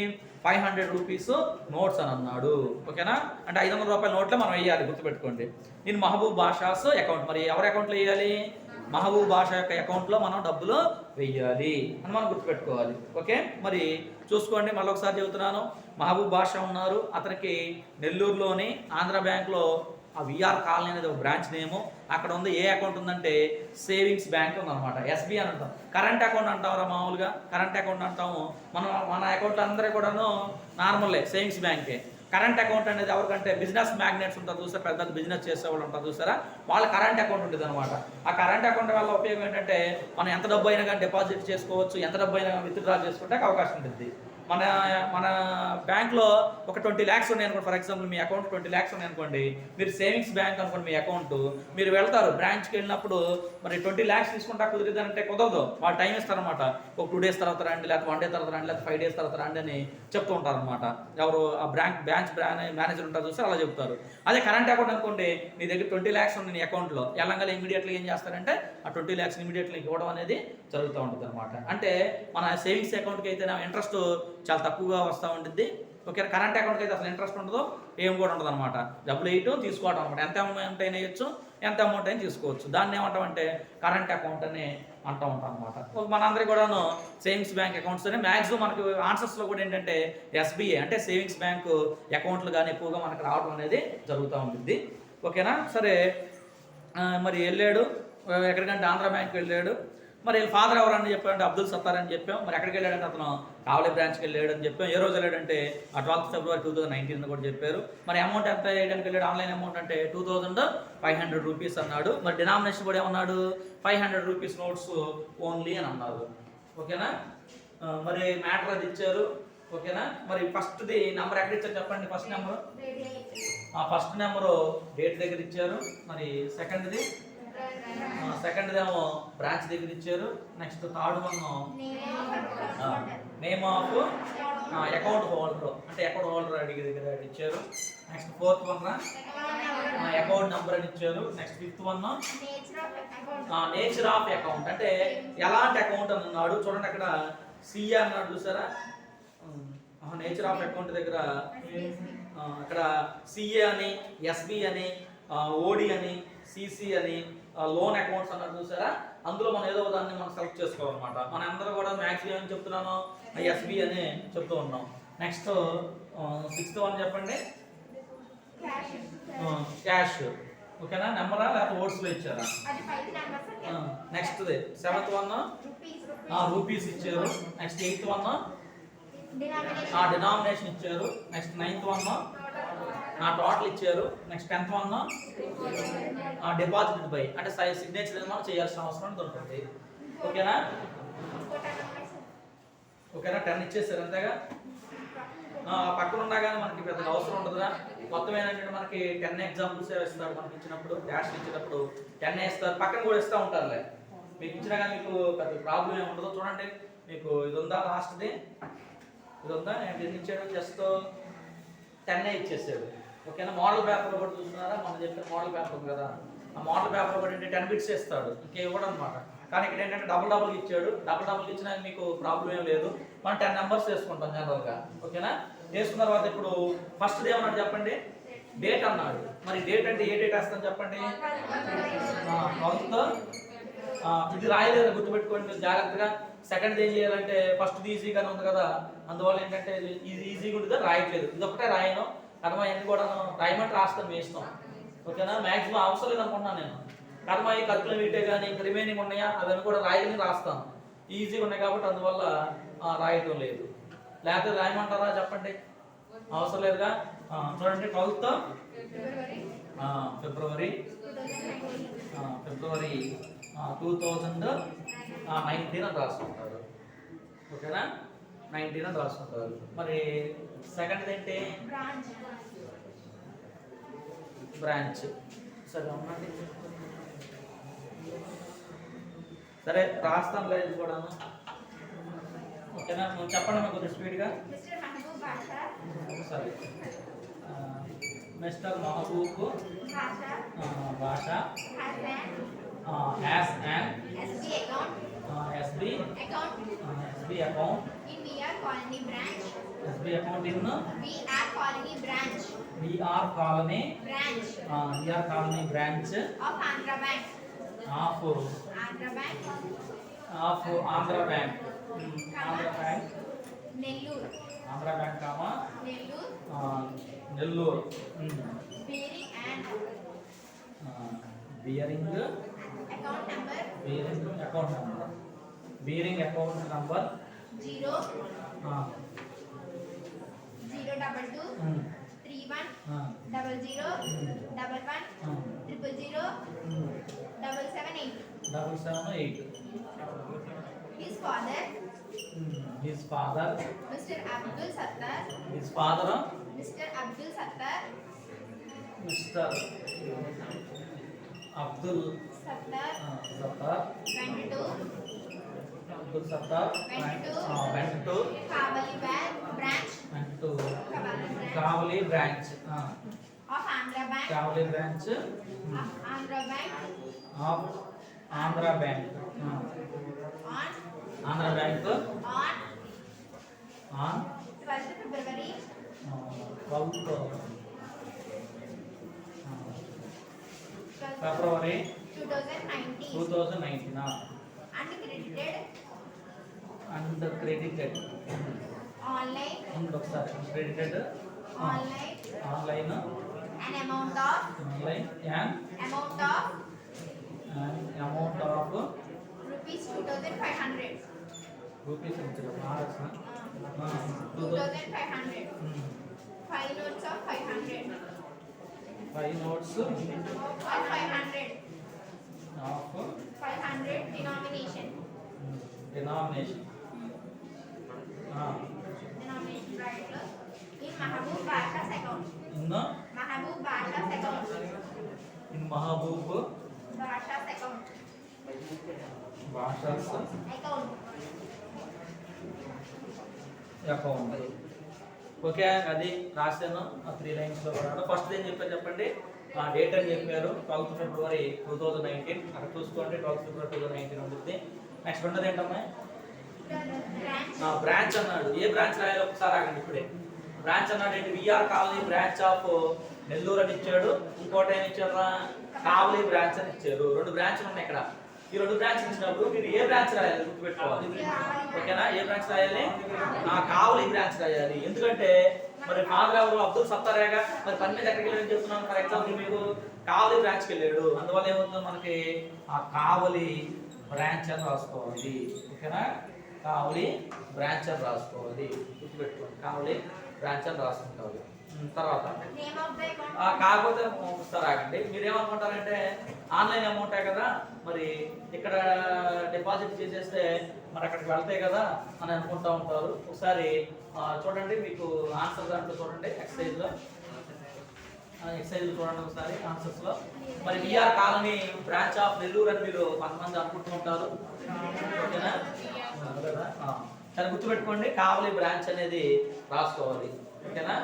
500 రూపీస్ నోట్స్ అని అన్నాడు. ఓకేనా. అంటే 500 రూపాయల నోట్లే మనం వేయాలి, గుర్తుపెట్టుకోండి. నేను మహబూబ్ బాషాస్ అకౌంట్. మరి ఎవరి అకౌంట్లో వేయాలి? మహబూబ్ బాషా యొక్క అకౌంట్లో మనం డబ్బులు వెయ్యాలి అని మనం గుర్తుపెట్టుకోవాలి. ఓకే, మరి చూసుకోండి, మళ్ళీ ఒకసారి చెబుతున్నాను. మహబూబ్ బాషా ఉన్నారు. అతనికి నెల్లూరులోని ఆంధ్ర బ్యాంక్లో ఆ విఆర్ కాలనీ అనేది ఒక బ్రాంచ్ నేము. అక్కడ ఉంది. ఏ అకౌంట్ ఉందంటే సేవింగ్స్ బ్యాంక్ ఉందన్నమాట. ఎస్బీ అని అంటాం. కరెంట్ అకౌంట్ అంటాం మామూలుగా. కరెంట్ అకౌంట్ అంటాము. మన అకౌంట్లు అందరూ కూడాను నార్మల్లే, సేవింగ్స్ బ్యాంకే. కరెంట్ అకౌంట్ అనేది ఎవరికంటే బిజినెస్ మ్యాగ్నెట్స్ ఉంటారు చూసారా, పెద్ద బిజినెస్ చేసేవాళ్ళు ఉంటారు చూసారా, వాళ్ళ కరెంట్ అకౌంట్ ఉంటుంది అనమాట. ఆ కరెంట్ అకౌంట్ వల్ల ఉపయోగం ఏంటంటే మనం ఎంత డబ్బు అయినా కానీ డిపాజిట్ చేసుకోవచ్చు, ఎంత డబ్బు అయినా విత్డ్రా చేసుకుంటే అవకాశం ఉంటుంది. మన బ్యాంక్లో ఒక 20 lakhs ఉన్నాయి అనుకోండి. For example me account 20 lakhs ఉన్నాయి అనుకోండి. మీరు సేవింగ్స్ బ్యాంక్ అనుకోండి మీ అకౌంట్. మీరు వెళ్తారు బ్రాంచ్కి వెళ్ళినప్పుడు, మరి 20 lakhs తీసుకుంటా కుదిరిద్దంటే కుదరదు. వాళ్ళు టైం ఇస్తారనమాట. ఒక 2 days తర్వాత రండి, లేకపోతే 1 day తర్వాత రండి, లేకపోతే 5 days తర్వాత రండి అని చెప్తూ ఉంటారు అనమాట. ఎవరు? ఆ బ్రాంచ్ మేనేజర్ ఉంటారు చూస్తే అలా చెప్తారు. అదే కరెంట్ అకౌంట్ అనుకోండి, మీ దగ్గర 20 lakhs ఉంది నీ అకౌంట్లో. ఎలాగ ఇమీడియట్గా ఏం చేస్తారంటే ఆ 20 lakhs ఇమీడియట్లీ ఇవ్వడం అనేది జరుగుతూ ఉంటుంది అనమాట. అంటే మన సేవింగ్స్ అకౌంట్కి అయితే ఇంట్రెస్ట్ చాలా తక్కువగా వస్తూ ఉంటుంది. ఓకే, కరెంట్ అకౌంట్కి అయితే అసలు ఇంట్రెస్ట్ ఉండదు, ఏం కూడా ఉండదు అనమాట. డబ్బులు వేయటం తీసుకోవడం అనమాట. ఎంత అమౌంట్ అయినా వేయచ్చు, ఎంత అమౌంట్ అయినా తీసుకోవచ్చు. దాన్ని ఏమంటామంటే కరెంట్ అకౌంట్ అని అంటూ ఉంటాం అనమాట. మనందరికీ కూడాను సేవింగ్స్ బ్యాంక్ అకౌంట్స్ అని మ్యాక్సిమం మనకు ఆన్సర్స్లో కూడా ఏంటంటే ఎస్బీఐ అంటే సేవింగ్స్ బ్యాంకు అకౌంట్లు కానీ ఎక్కువగా మనకు రావడం అనేది జరుగుతూ ఉంటుంది. ఓకేనా. సరే, మరి వెళ్ళాడు ఎక్కడికంటే ఆంధ్ర బ్యాంక్కి వెళ్ళాడు. మరి ఫాదర్ ఎవరని చెప్పారంటే అబ్దుల్ సత్తార్ అని చెప్పాం. మరి ఎక్కడికి వెళ్ళాడంటే అతను కావలి బ్రాంచ్కి వెళ్ళాడు అని చెప్పాం. ఏ రోజు వెళ్ళాడంటే 12th ఫిబ్రవరి 2019 కూడా చెప్పారు. మరి అమౌంట్ ఎంత వేయడానికి వెళ్ళాడు? ఆన్లైన్ అమౌంట్ అంటే 2500 రూపీస్ అన్నాడు. మరి డినామినేషన్ కూడా ఏమన్నాడు? 500 రూపీస్ నోట్స్ ఓన్లీ అని అన్నారు. ఓకేనా. మరి మ్యాటర్ అది ఇచ్చారు. ఓకేనా. మరి ఫస్ట్ది నెంబర్ ఎక్కడ ఇచ్చారు చెప్పండి? ఫస్ట్ నెంబరు డేట్ దగ్గర ఇచ్చారు. మరి సెకండ్ది ఏమో బ్రాంచ్ దగ్గర ఇచ్చారు. Next third one name of account holder, అంటే అకౌంట్ హోల్డర్ ఐడి దగ్గర ఇచ్చారు. Next fourth one account number అని ఇచ్చారు. Next fifth one nature of account, అంటే ఎలాంటి అకౌంట్ అని అన్నాడు. చూడండి అక్కడ సిఏ అన్నాడు చూసారా. నేచర్ ఆఫ్ అకౌంట్ దగ్గర అక్కడ సిఏ అని, ఎస్బి అని, ఓడి అని, సిసి అని, లోన్ అకౌంట్స్ అన్నట్టు చూసారా. అందులో మనం ఏదో దాన్ని మనం సెలెక్ట్ చేసుకోవాలన్నమాట. మన అందరూ కూడా మ్యాక్సిమం ఏం చెప్తున్నాను? ఎస్బి అని చెప్తూ ఉన్నాం. నెక్స్ట్ 6th వన్ చెప్పండి. క్యాష్. ఓకేనా. నెంబరా లేకపోతే ఓట్స్లో ఇచ్చారా? నెక్స్ట్ 7th వన్ రూపీస్ ఇచ్చారు. నెక్స్ట్ 8th వన్ డినామినేషన్ ఇచ్చారు. నెక్స్ట్ 9th వన్ టోటల్ ఇచ్చారు. Next 10th one deposit by, అంటే సిగ్నేచర్ మనం చేయాల్సిన అవసరం దొరుకుతుంది. ఓకేనా. 10 ఇచ్చేసారు అంతేగా. పక్కన ఉన్నా కానీ మనకి పెద్ద అవసరం ఉండదురా. మొత్తం ఏంటంటే మనకి 10 ఎగ్జాంపుల్స్ ఇస్తారు. మనకి ఇచ్చినప్పుడు డాష్ ఇచ్చినప్పుడు 10 ఇస్తారు, పక్కన కూడా ఇస్తూ ఉంటారులే. మీకు ఇచ్చినా కానీ మీకు పెద్ద ప్రాబ్లం ఏమి ఉండదు. చూడండి, మీకు ఇది ఉందా? లాస్ట్ది ఇది ఉందా? ఎన్ని ఇచ్చాడు? జస్ట్ 10 ఇచ్చేసాడు. ఓకేనా. మోడల్ పేపర్ కూడా చూస్తున్నారా? మనం చెప్పిన మోడల్ పేపర్ ఉంది కదా, ఆ మోడల్ పేపర్ కూడా ఏంటి 10 బిట్స్ ఇస్తాడు, ఇంకే ఇవ్వడం అనమాట. కానీ ఇక్కడ ఏంటంటే డబుల్ ఇచ్చాడు. డబుల్ ఇచ్చినా మీకు ప్రాబ్లం ఏం లేదు. మనం 10 నెంబర్స్ వేసుకుంటాం జనరల్గా. ఓకేనా? వేసుకున్న తర్వాత ఇప్పుడు ఫస్ట్ ఏమన్నాడు చెప్పండి, డేట్ అన్నాడు. మరి డేట్ అంటే ఏ డేట్ వేస్తాం చెప్పండి? 12th. ఇది రాయలేదు, గుర్తుపెట్టుకోండి మీరు జాగ్రత్తగా. సెకండ్ ఏం చేయాలంటే ఫస్ట్ ఈజీగానే ఉంది కదా, అందువల్ల ఏంటంటే ఇది ఈజీగా ఉంటుంది, రాయట్లేదు. ఇది ఒకటే రాయను, కర్మ ఎన్ని కూడా రాయమంటే రాస్తాను, మీ ఇష్టం. ఓకేనా? మ్యాక్సిమం అవసరం లేదు అనుకుంటున్నాను నేను. కర్మ ఈ కత్తులు వీటే కానీ ఇంకా రిమైనింగ్ ఉన్నాయా అవన్నీ కూడా రాయని రాస్తాను, ఈజీగా ఉన్నాయి కాబట్టి అందువల్ల రాయటం లేదు. లేకపోతే రాయమంటారా చెప్పండి? అవసరం లేదుగా. చూడండి 12th ఫిబ్రవరి 2019 అని రాసుకుంటారు. ఓకేనా? 19 అని రాసుకుంటారు. మరి సెకండ్ ఏంటి? బ్రాంచ్. సరే ఉండండి, సరే రాస్తాను లేదు కూడా. ఓకేనా? నువ్వు చెప్పండి మాకు కొద్దిగా స్పీడ్గా. సరే, మిస్టర్ మహబూబ్ భాషా has an SB account in VR Colony branch. SB account in VR Colony branch. VR Colony Branch VR Colony branch of Andhra Bank. of Andhra Bank. Andhra Bank. Andhra Bank. Nellore. Andhra Bank, Nellore. Nellore. Bearing and Bearing account number bearing account number 0 022 31 00 11 000 778. 778. His father Mr. Abdul Sattar. His father Mr. Abdul Sattar. Mr. Abdul Sattar. Sattar. 22 Abdul Sattar went to Kavali branch. Kavali branch Of Andhra Bank. Kavali branch Of Andhra Bank. of Andhra Bank. On Andhra Bank on 12th February 12th February 2019 and credited and credited online credited online an an amount of rupees 2500. rupees 2500. 5 notes of 500. 5 notes Of 500. of 500 denomination. denomination. Denomination right. In Mahabub Basha's account. Mahabub Basha's account. In Mahabub Basha's account. Basha's Account. Account. Okay, అది రాశాను ఆ 3 లైన్స్లో కూడా. ఫస్ట్ ఏం చెప్పారు చెప్పండి? డేట్ అని చెప్పారు 12th February 2019. అక్కడ చూసుకోండి 12th February 2019 ఉంటుంది. నెక్స్ట్ ఉన్నది ఏంటమ్మా? బ్రాంచ్ అన్నాడు. ఏ బ్రాంచ్ రాయాలో ఒకసారి ఆగండి ఇప్పుడే. బ్రాంచ్ అన్నాడు ఏంటి? VR colony branch of Nellore అని ఇచ్చాడు. ఇంకోటి ఏమి ఇచ్చాడు? కావలి బ్రాంచ్ అని ఇచ్చారు. 2 బ్రాంచ్లు ఉన్నాయి ఇక్కడ. ఈ 2 బ్రాంచ్లు ఇచ్చినప్పుడు మీరు ఏ బ్రాంచ్ రాయాలి గుర్తుపెట్టుకోవాలి. ఓకేనా? ఏ బ్రాంచ్ రాయాలి? కావలి బ్రాంచ్ రాయాలి. ఎందుకంటే మరి ఫాదర్ ఎవరు? అబ్దుల్ సత్తారేగా. మరి పని మీద ఎక్కడికి వెళ్ళి చెప్తున్నాను. ఫర్ ఎగ్జాంపుల్ మీకు కావలి బ్రాంచ్కి వెళ్ళాడు, అందువల్ల ఏమవుతుందో మనకి ఆ కావలి బ్రాంచ్ అని రాసుకోవాలి. ఓకేనా? కావలి బ్రాంచ్ అని రాసుకోవాలి, గుర్తుపెట్టుకోండి. కావలి బ్రాంచ్ అని రాసుకుంటారు. తర్వాత కాకపోతే ఒకసారి ఆగండి. మీరు ఏమనుకుంటారంటే ఆన్లైన్ అమౌంటే కదా, మరి ఇక్కడ డిపాజిట్ చేసేస్తే మరి అక్కడికి వెళ్తాయి కదా అని అనుకుంటా ఉంటారు. ఒకసారి చూడండి, మీకు ఆన్సర్ దాంట్లో చూడండి, ఎక్సైజ్లో చూడండి ఒకసారి ఆన్సర్స్లో. మరి VR colony branch of Nellore అని మీరు కొంతమంది అనుకుంటూ ఉంటారు. ఓకేనా? సరే గుర్తుపెట్టుకోండి, కావలి బ్రాంచ్ అనేది రాసుకోవాలి. ఓకేనా?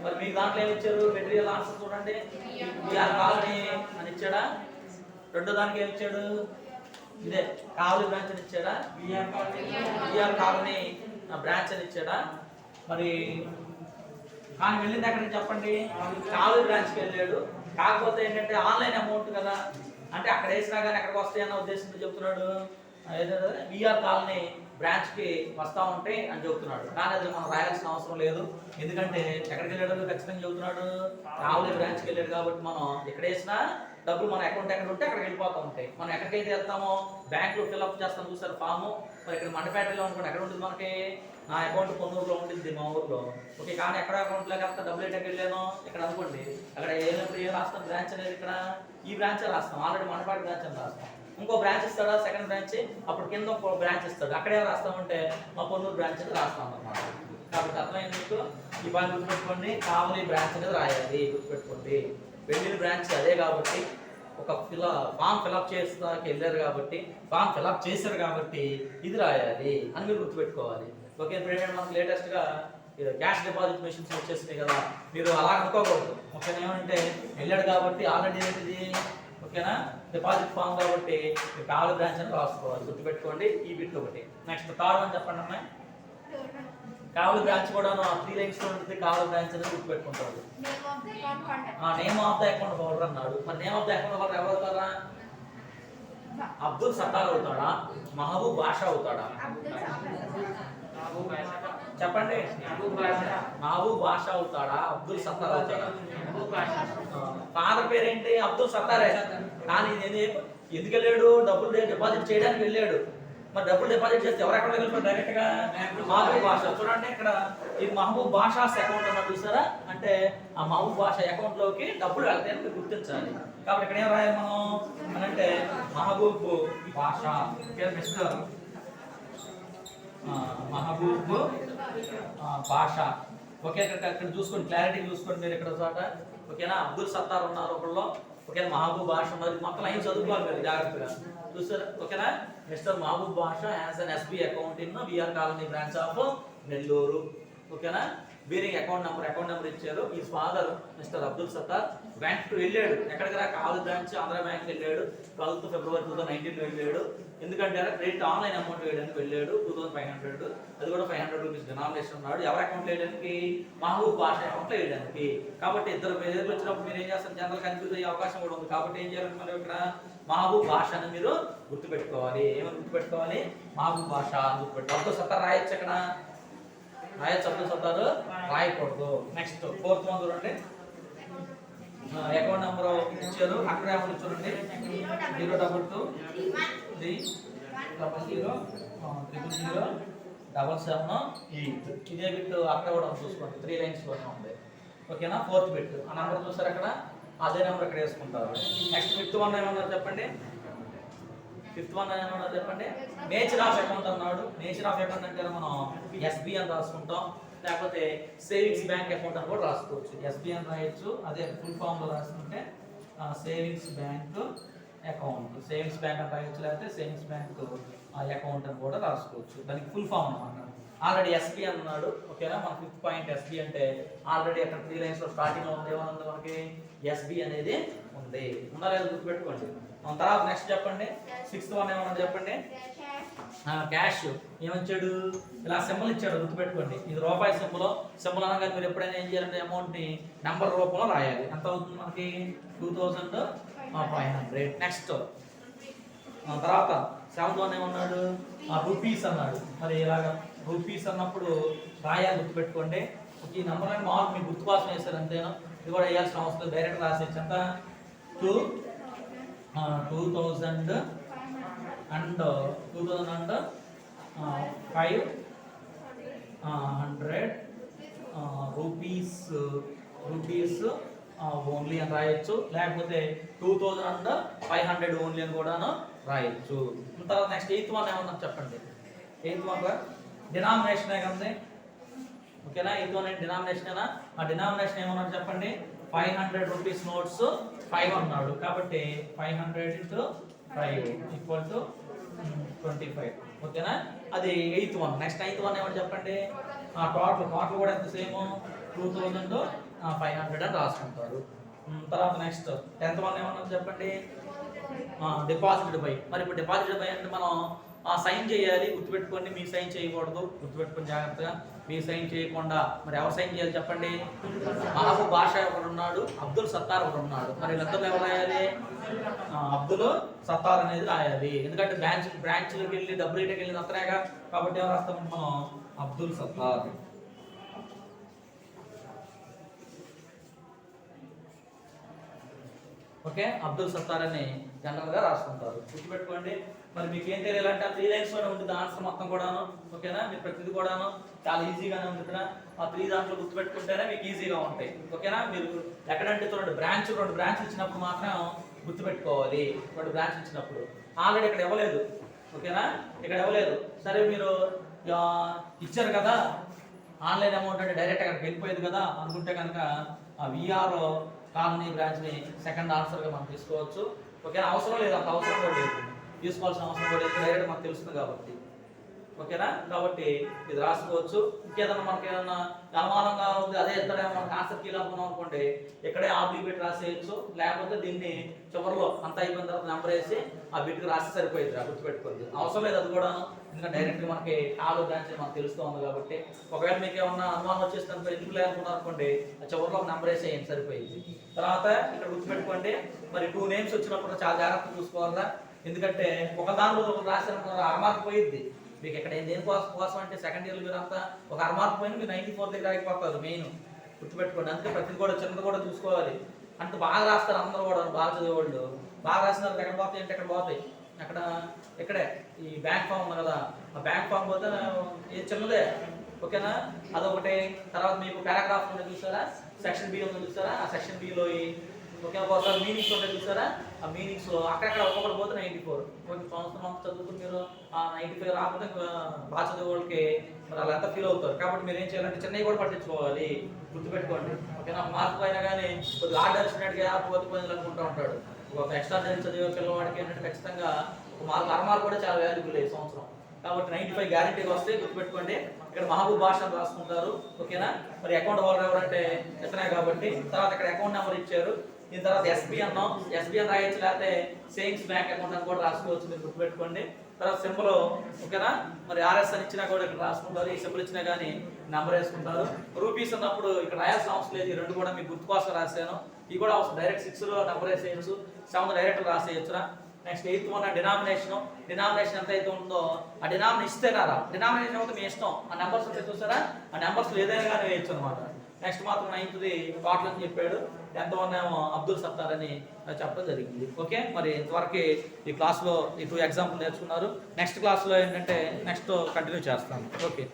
మరి మీకు దాంట్లో ఏమి ఇచ్చారు? మెటీరియల్ ఆన్సర్ చూడండి. విఆర్ కాలనీ అని ఇచ్చాడా? రెండో దానికి ఏం ఇచ్చాడు? ఇదే కావలి బ్రాంచ్ అని ఇచ్చాడా? విఆర్ కాలనీ బ్రాంచ్ అని ఇచ్చాడా? మరి కానీ వెళ్ళింది ఎక్కడికి చెప్పండి? కావలి బ్రాంచ్కి వెళ్ళాడు. కాకపోతే ఏంటంటే ఆన్లైన్ అమౌంట్ కదా, అంటే అక్కడ వేసినా కానీ ఎక్కడికి వస్తాయి అన్న ఉద్దేశంతో చెప్తున్నాడు. విఆర్ కాలనీ బ్రాంచ్కి వస్తూ ఉంటాయి అని చెబుతున్నాడు. కానీ అది మనం రాయాల్సిన అవసరం లేదు. ఎందుకంటే ఎక్కడికి వెళ్ళాడు ఖచ్చితంగా చెబుతున్నాడు, కావలి బ్రాంచ్కి వెళ్ళాడు. కాబట్టి మనం ఎక్కడ వేసినా డబ్బులు మన అకౌంట్ ఎక్కడ ఉంటే అక్కడికి వెళ్ళిపోతూ ఉంటాయి. మనం ఎక్కడికైతే వెళ్తామో బ్యాంకులో ఫిల్అప్ చేస్తాం చూసారు ఫాము. మరి ఇక్కడ మండపేటలో అనుకోండి, ఎక్కడ ఉంటుంది మనకి? నా అకౌంట్ పొన్నూరులో ఉంటుంది మా ఊర్లో. ఓకే, కానీ ఎక్కడ అకౌంట్లోకి వెళ్తా డబ్బులు ఎక్కడికి వెళ్ళాను ఇక్కడ అనుకోండి, అక్కడ ఏమైనా ఏ రాస్తాం బ్రాంచ్ అనేది, ఇక్కడ ఈ బ్రాంచ్ రాస్తాం. ఆల్రెడీ మండపేట బ్రాంచ్ అని రాస్తాం. ఇంకో బ్రాంచ్ ఇస్తాడా సెకండ్ బ్రాంచ్, అప్పుడు కింద ఇంకో బ్రాంచ్ ఇస్తాడు. అక్కడే రాస్తామంటే మా పొన్నూరు బ్రాంచ్ అని రాస్తాం అన్నమాట. కాబట్టి అర్థమైంది మీకు? ఈ పని గుర్తుపెట్టుకోండి, కావలి బ్రాంచ్ అనేది రాయాలి. గుర్తుపెట్టుకోండి, వెళ్ళిన బ్రాంచ్ అదే కాబట్టి ఒక ఫామ్ ఫిల్అప్ చేస్తాకి వెళ్ళారు కాబట్టి, ఫామ్ ఫిల్అప్ చేశారు కాబట్టి ఇది రాయాలి అని మీరు గుర్తుపెట్టుకోవాలి. ఓకే, ఇప్పుడు ఏంటంటే మనకు లేటెస్ట్గా క్యాష్ డిపాజిట్ మెషిన్స్ వచ్చేసినాయి కదా, మీరు అలా అనుకోకూడదు. ఓకేనా, ఏమంటే వెళ్ళాడు కాబట్టి ఆల్రెడీ ఏంటిది, ఓకేనా, డిపాజిట్ ఫామ్ కాబట్టి మీరు కావలి బ్రాంచ్ అని రాసుకోవాలి. గుర్తుపెట్టుకోండి ఈ బిట్ ఒకటి. నెక్స్ట్ థర్డ్ అని చెప్పండి అమ్మాయి. కావలి బ్రాంచ్ కూడా 3 లైన్స్ లో ఉంటుంది. కావలి బ్రాంచ్ అనేది గుర్తుపెట్టుకుంటారు. Name of the account holder అన్నాడు. మరి name of the account holder ఎవరు అవుతారా? అబ్దుల్ సత్తార్ అవుతాడా? మహబూబ్ బాషా అవుతాడా? చెప్పండి. మహబూబ్ బాషా అవుతాడా? అబ్దుల్ సత్తార్ అవుతాడా? ఫాదర్ పేరేంటి? అబ్దుల్ సత్తారే. కానీ ఎందుకు వెళ్ళాడు? డబ్బులు డిపాజిట్ చేయడానికి వెళ్ళాడు. మరి డబ్బులు డిపాజిట్ చేస్తే ఎవరు అకౌంట్లోకి వెళ్ళిపోతారు? డైరెక్ట్ గా మహబూబ్ బాషా. చూడండి ఇక్కడ ఈ మహబూబ్ బాషాస్ అకౌంట్ అన్న చూసారా, అంటే ఆ మహబూబ్ బాషా అకౌంట్ లోకి డబ్బులు వెళ్తాయని మీరు గుర్తించాలి. కాబట్టి ఇక్కడ ఏం రాయాలి మనం అంటే మహబూబ్ బాషా, మిస్టర్ మహబూబ్ బాషా. ఓకే, ఇక్కడ చూసుకోండి, క్లారిటీ చూసుకోండి మీరు ఇక్కడ చోట. ఓకేనా, అబ్దుల్ సత్తార్ ఉన్నారు ఒకళ్ళు. ఓకేనా, మహబూబ్ బాషా ఉన్నారు. మొత్తం లైన్ చదువుకోవాలి మీరు జాగ్రత్తగా చూసారు. ఓకేనా, mister Mahaboob Basha has an SB account in VR colony branch of Nellore. ఓకేనా, వీరికి అకౌంట్ నెంబర్ ఇచ్చారు. ఈ father mister Abdul Sattar bank వెళ్ళాడు. ఎక్కడికి రా? కావలి బ్రాంచ్ ఆంధ్ర బ్యాంక్ వెళ్ళాడు. 12th February 2019 వెళ్ళాడు. ఎందుకంటే క్రెడిట్ ఆన్లైన్ అమౌంట్ వేయడానికి వెళ్ళాడు. 2500, అది కూడా 500 రూపీస్ డినామినేషన్ ఉన్నాడు. ఎవరి అకౌంట్ వేయడానికి? మహబూబ్ బాషా అకౌంట్లో వేయడానికి. కాబట్టి ఇద్దరు పేర్లు వచ్చినప్పుడు మీరు ఏం చేస్తారు? జనరల్ కన్ఫ్యూజ్ అయ్యే అవకాశం కూడా ఉంది. కాబట్టి ఏం చేయాలి మనం ఇక్కడ? మహబూబ్ బాషా అని మీరు గుర్తుపెట్టుకోవాలి. ఏమని గుర్తుపెట్టుకోవాలి? మహబూబ్ బాషా అని గుర్తుపెట్టుకోవాలి. అబ్దుల్ సత్తార్ రాయొచ్చు అక్కడ, రాయొచ్చు. అబ్దుల్ సత్తార్ రాయకూడదు. నెక్స్ట్ 4th one చూడండి. అకౌంట్ నెంబర్ ఇచ్చారు, అక్కడ ఏమని చూడండి, 022 3 00 0077 ఇదే బిట్ అక్కడ కూడా చూసుకోండి, 3 లైన్స్ లోనే ఉంది. ఓకేనా, 4th బిట్ ఆ నెంబర్ చూసారు అక్కడ, అదే నెంబర్ ఇక్కడ వేసుకుంటారు. నెక్స్ట్ 5th one ఏమన్నారు చెప్పండి? 5th one ఏమన్నారు చెప్పండి? నేచర్ ఆఫ్ అకౌంట్ అన్నాడు. నేచర్ ఆఫ్ అకౌంట్ అంటే మనం ఎస్బీ అని రాసుకుంటాం, లేకపోతే సేవింగ్స్ బ్యాంక్ అకౌంట్ అని కూడా రాసుకోవచ్చు. ఎస్బీ అని రాయొచ్చు, అదే ఫుల్ ఫామ్ లో రాసుకుంటే savings bank account, savings bank అని రాయొచ్చు, లేకపోతే సేవింగ్స్ బ్యాంక్ అకౌంట్ అని కూడా రాసుకోవచ్చు. దానికి ఫుల్ ఫామ్ అన్నమాట. ఆల్రెడీ ఎస్బీ అన్నాడు. ఓకేనా, మన 5th పాయింట్ ఎస్బీ అంటే ఆల్రెడీ అక్కడ 3 లైన్స్ లో స్టార్టింగ్ లో ఉంది. ఏమన్నా మనకి ఎస్బీ అనేది ఉంది. ఉందా లేదా గుర్తుపెట్టుకోండి. తర్వాత నెక్స్ట్ చెప్పండి. 6th one ఏమన్నా చెప్పండి? క్యాష్. ఏమొచ్చాడు? ఇలా సింబల్ ఇచ్చాడు, గుర్తుపెట్టుకోండి. ఇది రూపాయి సింబల్. సింబల్ అనగా మీరు ఎప్పుడైనా ఏం చేయాలంటే అమౌంట్ ని నెంబర్ రూపంలో రాయాలి. ఎంత అవుతుంది మనకి? 2500. నెక్స్ట్ తర్వాత 7th one ఏమన్నాడు? రూపీస్ అన్నాడు. మరి ఇలాగ రూపీస్ అన్నప్పుడు రాయాలి, గుర్తుపెట్టుకోండి. ఈ నెంబర్ అని మామూలు మీకు గుర్తు కోసం వేస్తారు అంతేనా, ఇది కూడా వేయాల్సిన అవసరం డైరెక్ట్ రాసేయచ్చు. ఎంత? 2000 and 500 రూపీస్ ఓన్లీ అని రాయొచ్చు, లేకపోతే 2500 ఓన్లీ అని కూడా రాయొచ్చు. తర్వాత నెక్స్ట్ 8th one ఏమన్నా చెప్పండి? 8th one డినామినేషన్ కదా. ఓకేనా, 8th one డినామినేషన్. ఆ డినామినేషన్ ఏమన్నా చెప్పండి? 500 రూపీస్ నోట్స్ 5 అన్నాడు కాబట్టి 500 × 5 = 25. ఓకేనా, అది 8th one. Next 9th one ఏమని చెప్పండి? టోటల్ కూడా ఎంత సేమ్ 2500 అని రాసుకుంటారు. తర్వాత నెక్స్ట్ 10th one ఏమన్నా చెప్పండి? Deposited by. మరి ఇప్పుడు డిపాజిటెడ్ బై అంటే మనం సైన్ చేయాలి, గుర్తుపెట్టుకోండి. మీ సైన్ చేయకూడదు, గుర్తుపెట్టుకొని జాగ్రత్తగా. మీ సైన్ చేయకుండా మరి ఎవరు సైన్ చేయాలి చెప్పండి? మహబూబ్ బాషా ఒకడు ఉన్నాడు, అబ్దుల్ సత్తార్ ఒకడు ఉన్నాడు. మరి వీళ్ళందరూ ఎవరు రాయాలి? అబ్దుల్ సత్తార్ అనేది రాయాలి. ఎందుకంటే బ్రాంచ్లోకి వెళ్ళి డబ్బులు రేటుకి వెళ్ళి అత్తనేగా, కాబట్టి ఎవరు రాస్తామంటే మనం అబ్దుల్ సత్తార్. ఓకే, అబ్దుల్ సత్తార్ అని జనరల్ గా రాసుకుంటారు, గుర్తుపెట్టుకోండి. మరి మీకు ఏం తెలియాలంటే ఆ 3 లైన్స్ లోనే ఉంటుంది ఆన్సర్ మొత్తం కూడాను. ఓకేనా, మీరు ప్రతిదీ కూడాను చాలా ఈజీగానే ఉంది ఇక్కడ. ఆ 3 దాంట్లో గుర్తుపెట్టుకుంటేనే మీకు ఈజీగా ఉంటాయి. ఓకేనా, మీరు ఎక్కడంటే రెండు బ్రాంచ్ ఇచ్చినప్పుడు మాత్రం గుర్తుపెట్టుకోవాలి. 2 బ్రాంచ్ ఇచ్చినప్పుడు ఆల్రెడీ ఇక్కడ ఇవ్వలేదు. ఓకేనా, ఇక్కడ ఇవ్వలేదు. సరే, మీరు ఇచ్చారు కదా ఆన్లైన్ అమౌంట్ అంటే డైరెక్ట్ అక్కడికి వెళ్ళిపోయేది కదా అనుకుంటే కనుక ఆ విఆర్ కాలనీ బ్రాంచ్ని సెకండ్ ఆన్సర్గా మనం తీసుకోవచ్చు. ఓకేనా, అవసరం లేదు, అంత అవసరం కూడా లేదు, తీసుకోవాల్సిన అవసరం కూడా లేదు, డైరెక్ట్ మనకు తెలుస్తుంది కాబట్టి. ఓకేనా, కాబట్టి ఇది రాసుకోవచ్చు. ఇంకేదన్నా మనకి ఏదన్నా అనుమానంగా ఉంది, అదే ఎక్కడేమో మనకు ఆన్సర్ కీలు అనుకున్నాం అనుకోండి, ఇక్కడే ఆబ్లిక్ బిట్ రాసేయచ్చు. లేకపోతే దీన్ని చివరిలో అంతా అయిపోయిన తర్వాత నెంబర్ వేసి ఆ బిట్కి రాస్తే సరిపోయింది. గుర్తుపెట్టుకోండి, అవసరం లేదు అది కూడా. ఎందుకంటే డైరెక్ట్గా మనకి ఆలో బ్రాంచ్ మనకు తెలుస్తూ ఉంది కాబట్టి. ఒకవేళ మీకు ఏమన్నా అనుమానం వచ్చేస్తుంది ఎందుకు లేదనుకున్నారు అనుకోండి, చివరిలో ఒక నెంబర్ వేసేయండి, సరిపోయింది. తర్వాత ఇక్కడ గుర్తుపెట్టుకోండి, మరి 2 నేమ్స్ వచ్చినప్పుడు చాలా జాగ్రత్తగా చూసుకోవాలా. ఎందుకంటే ఒక దానిలో ఒకరు రాశారనుకున్నారు, అరమార్క్ పోయిద్ది మీకు. ఇక్కడ దేనికోసం అంటే సెకండ్ ఇయర్లో మీరు అంతా ఒక అరమార్క్ పోయిన మీరు 94 దగ్గర ఆగిపోతారు. మెయిన్ గుర్తుపెట్టుకోండి. అందుకే ప్రతిది కూడా చిన్నది కూడా చూసుకోవాలి. అంత బాగా రాస్తారు అందరూ కూడా, బాగా చదివేవాళ్ళు బాగా రాసినారు. ఎక్కడ పోతాయి అంటే ఎక్కడ పోతాయి, ఇక్కడే ఈ బ్యాంక్ ఫామ్ ఉంది కదా, ఆ బ్యాంక్ ఫామ్ పోతే ఇది చిన్నదే. ఓకేనా, అదొకటి. తర్వాత మీకు పారాగ్రాఫ్ ఉంది చూసారా, సెక్షన్ బి ఉంది చూసారా, ఆ సెక్షన్ బిలో ఓకే ఒకసారి మీనింగ్స్ ఉంటాయి చూసారా, ఆ మీనింగ్స్ అక్కడక్కడ ఒక్కొక్కటి పోతే 94. కొంచెం సంవత్సరం అంతా చదువుకుని మీరు ఆ 95 రాకపోతే బాగా చదివే వాళ్ళకి మరి అలా ఎంత ఫీల్ అవుతారు. కాబట్టి మీరు ఏం చేయాలంటే చిన్నవి కూడా పట్టించుకోవాలి, గుర్తుపెట్టుకోండి. ఓకేనా, మార్పు అయినా కానీ కొద్దిగా ఆర్డర్ వచ్చినట్టుగా పోతే అనుకుంటూ ఉంటాడు. ఒక ఎక్స్ట్రా చదివే పిల్లవాడికి ఏంటంటే ఖచ్చితంగా ఒక మార్క్ అరమార్క్ కూడా చాలా వాల్యుబుల్ ఈ సంవత్సరం. కాబట్టి 95 గ్యారెంటీగా వస్తే గుర్తుపెట్టుకోండి. ఇక్కడ మహబూబ్ బాషా రాసుకుంటారు. ఓకేనా, మరి అకౌంట్ హోల్డర్ ఎవరంటే ఇతనే కాబట్టి. తర్వాత ఇక్కడ అకౌంట్ నెంబర్ ఇచ్చారు. దీని తర్వాత ఎస్బీ అన్నాం, ఎస్బీఎన్ రాయొచ్చు, లేకపోతే సేవింగ్స్ బ్యాంక్ అకౌంట్ అని కూడా రాసుకోవచ్చు, మీరు గుర్తుపెట్టుకోండి. తర్వాత సింబల్ ఓకేనా, మరి ఆర్ఎస్ అని ఇచ్చినా కూడా ఇక్కడ రాసుకుంటారు. ఈ సింబల్ ఇచ్చినా కానీ నెంబర్ వేసుకుంటారు. రూపీస్ అన్నప్పుడు ఇక్కడ రాయాల్సిన అవసరం లేదు, ఈ 2 కూడా మీకు గుర్తు కోసం రాశాను. ఇవి కూడా అవసరం, డైరెక్ట్ 6లో నెంబర్ వేసేయచ్చు, 7 డైరెక్ట్ రాసేయచ్చురా. నెక్స్ట్ 8th వన్ డినామినేషన్ ఎంత అయితే ఉందో ఆ డినామినేషన్ ఇస్తేనారా, డినామినేషన్ అయితే మీ ఇష్టం. ఆ నెంబర్స్ ఉంటే చూసారా, ఆ నెంబర్స్ ఏదైనా కానీ వేయచ్చు అనమాట. నెక్స్ట్ మాత్రం 9th టోటల్ అని చెప్పాడు. 10th వన్ ఏమో అబ్దుల్ సత్తార్ అని చెప్పడం జరిగింది. ఓకే, మరి ఇంతవరకు ఈ క్లాస్లో ఈ 2 ఎగ్జాంపుల్ నేర్చుకున్నారు. నెక్స్ట్ క్లాస్లో ఏంటంటే నెక్స్ట్ కంటిన్యూ చేస్తాను. ఓకే.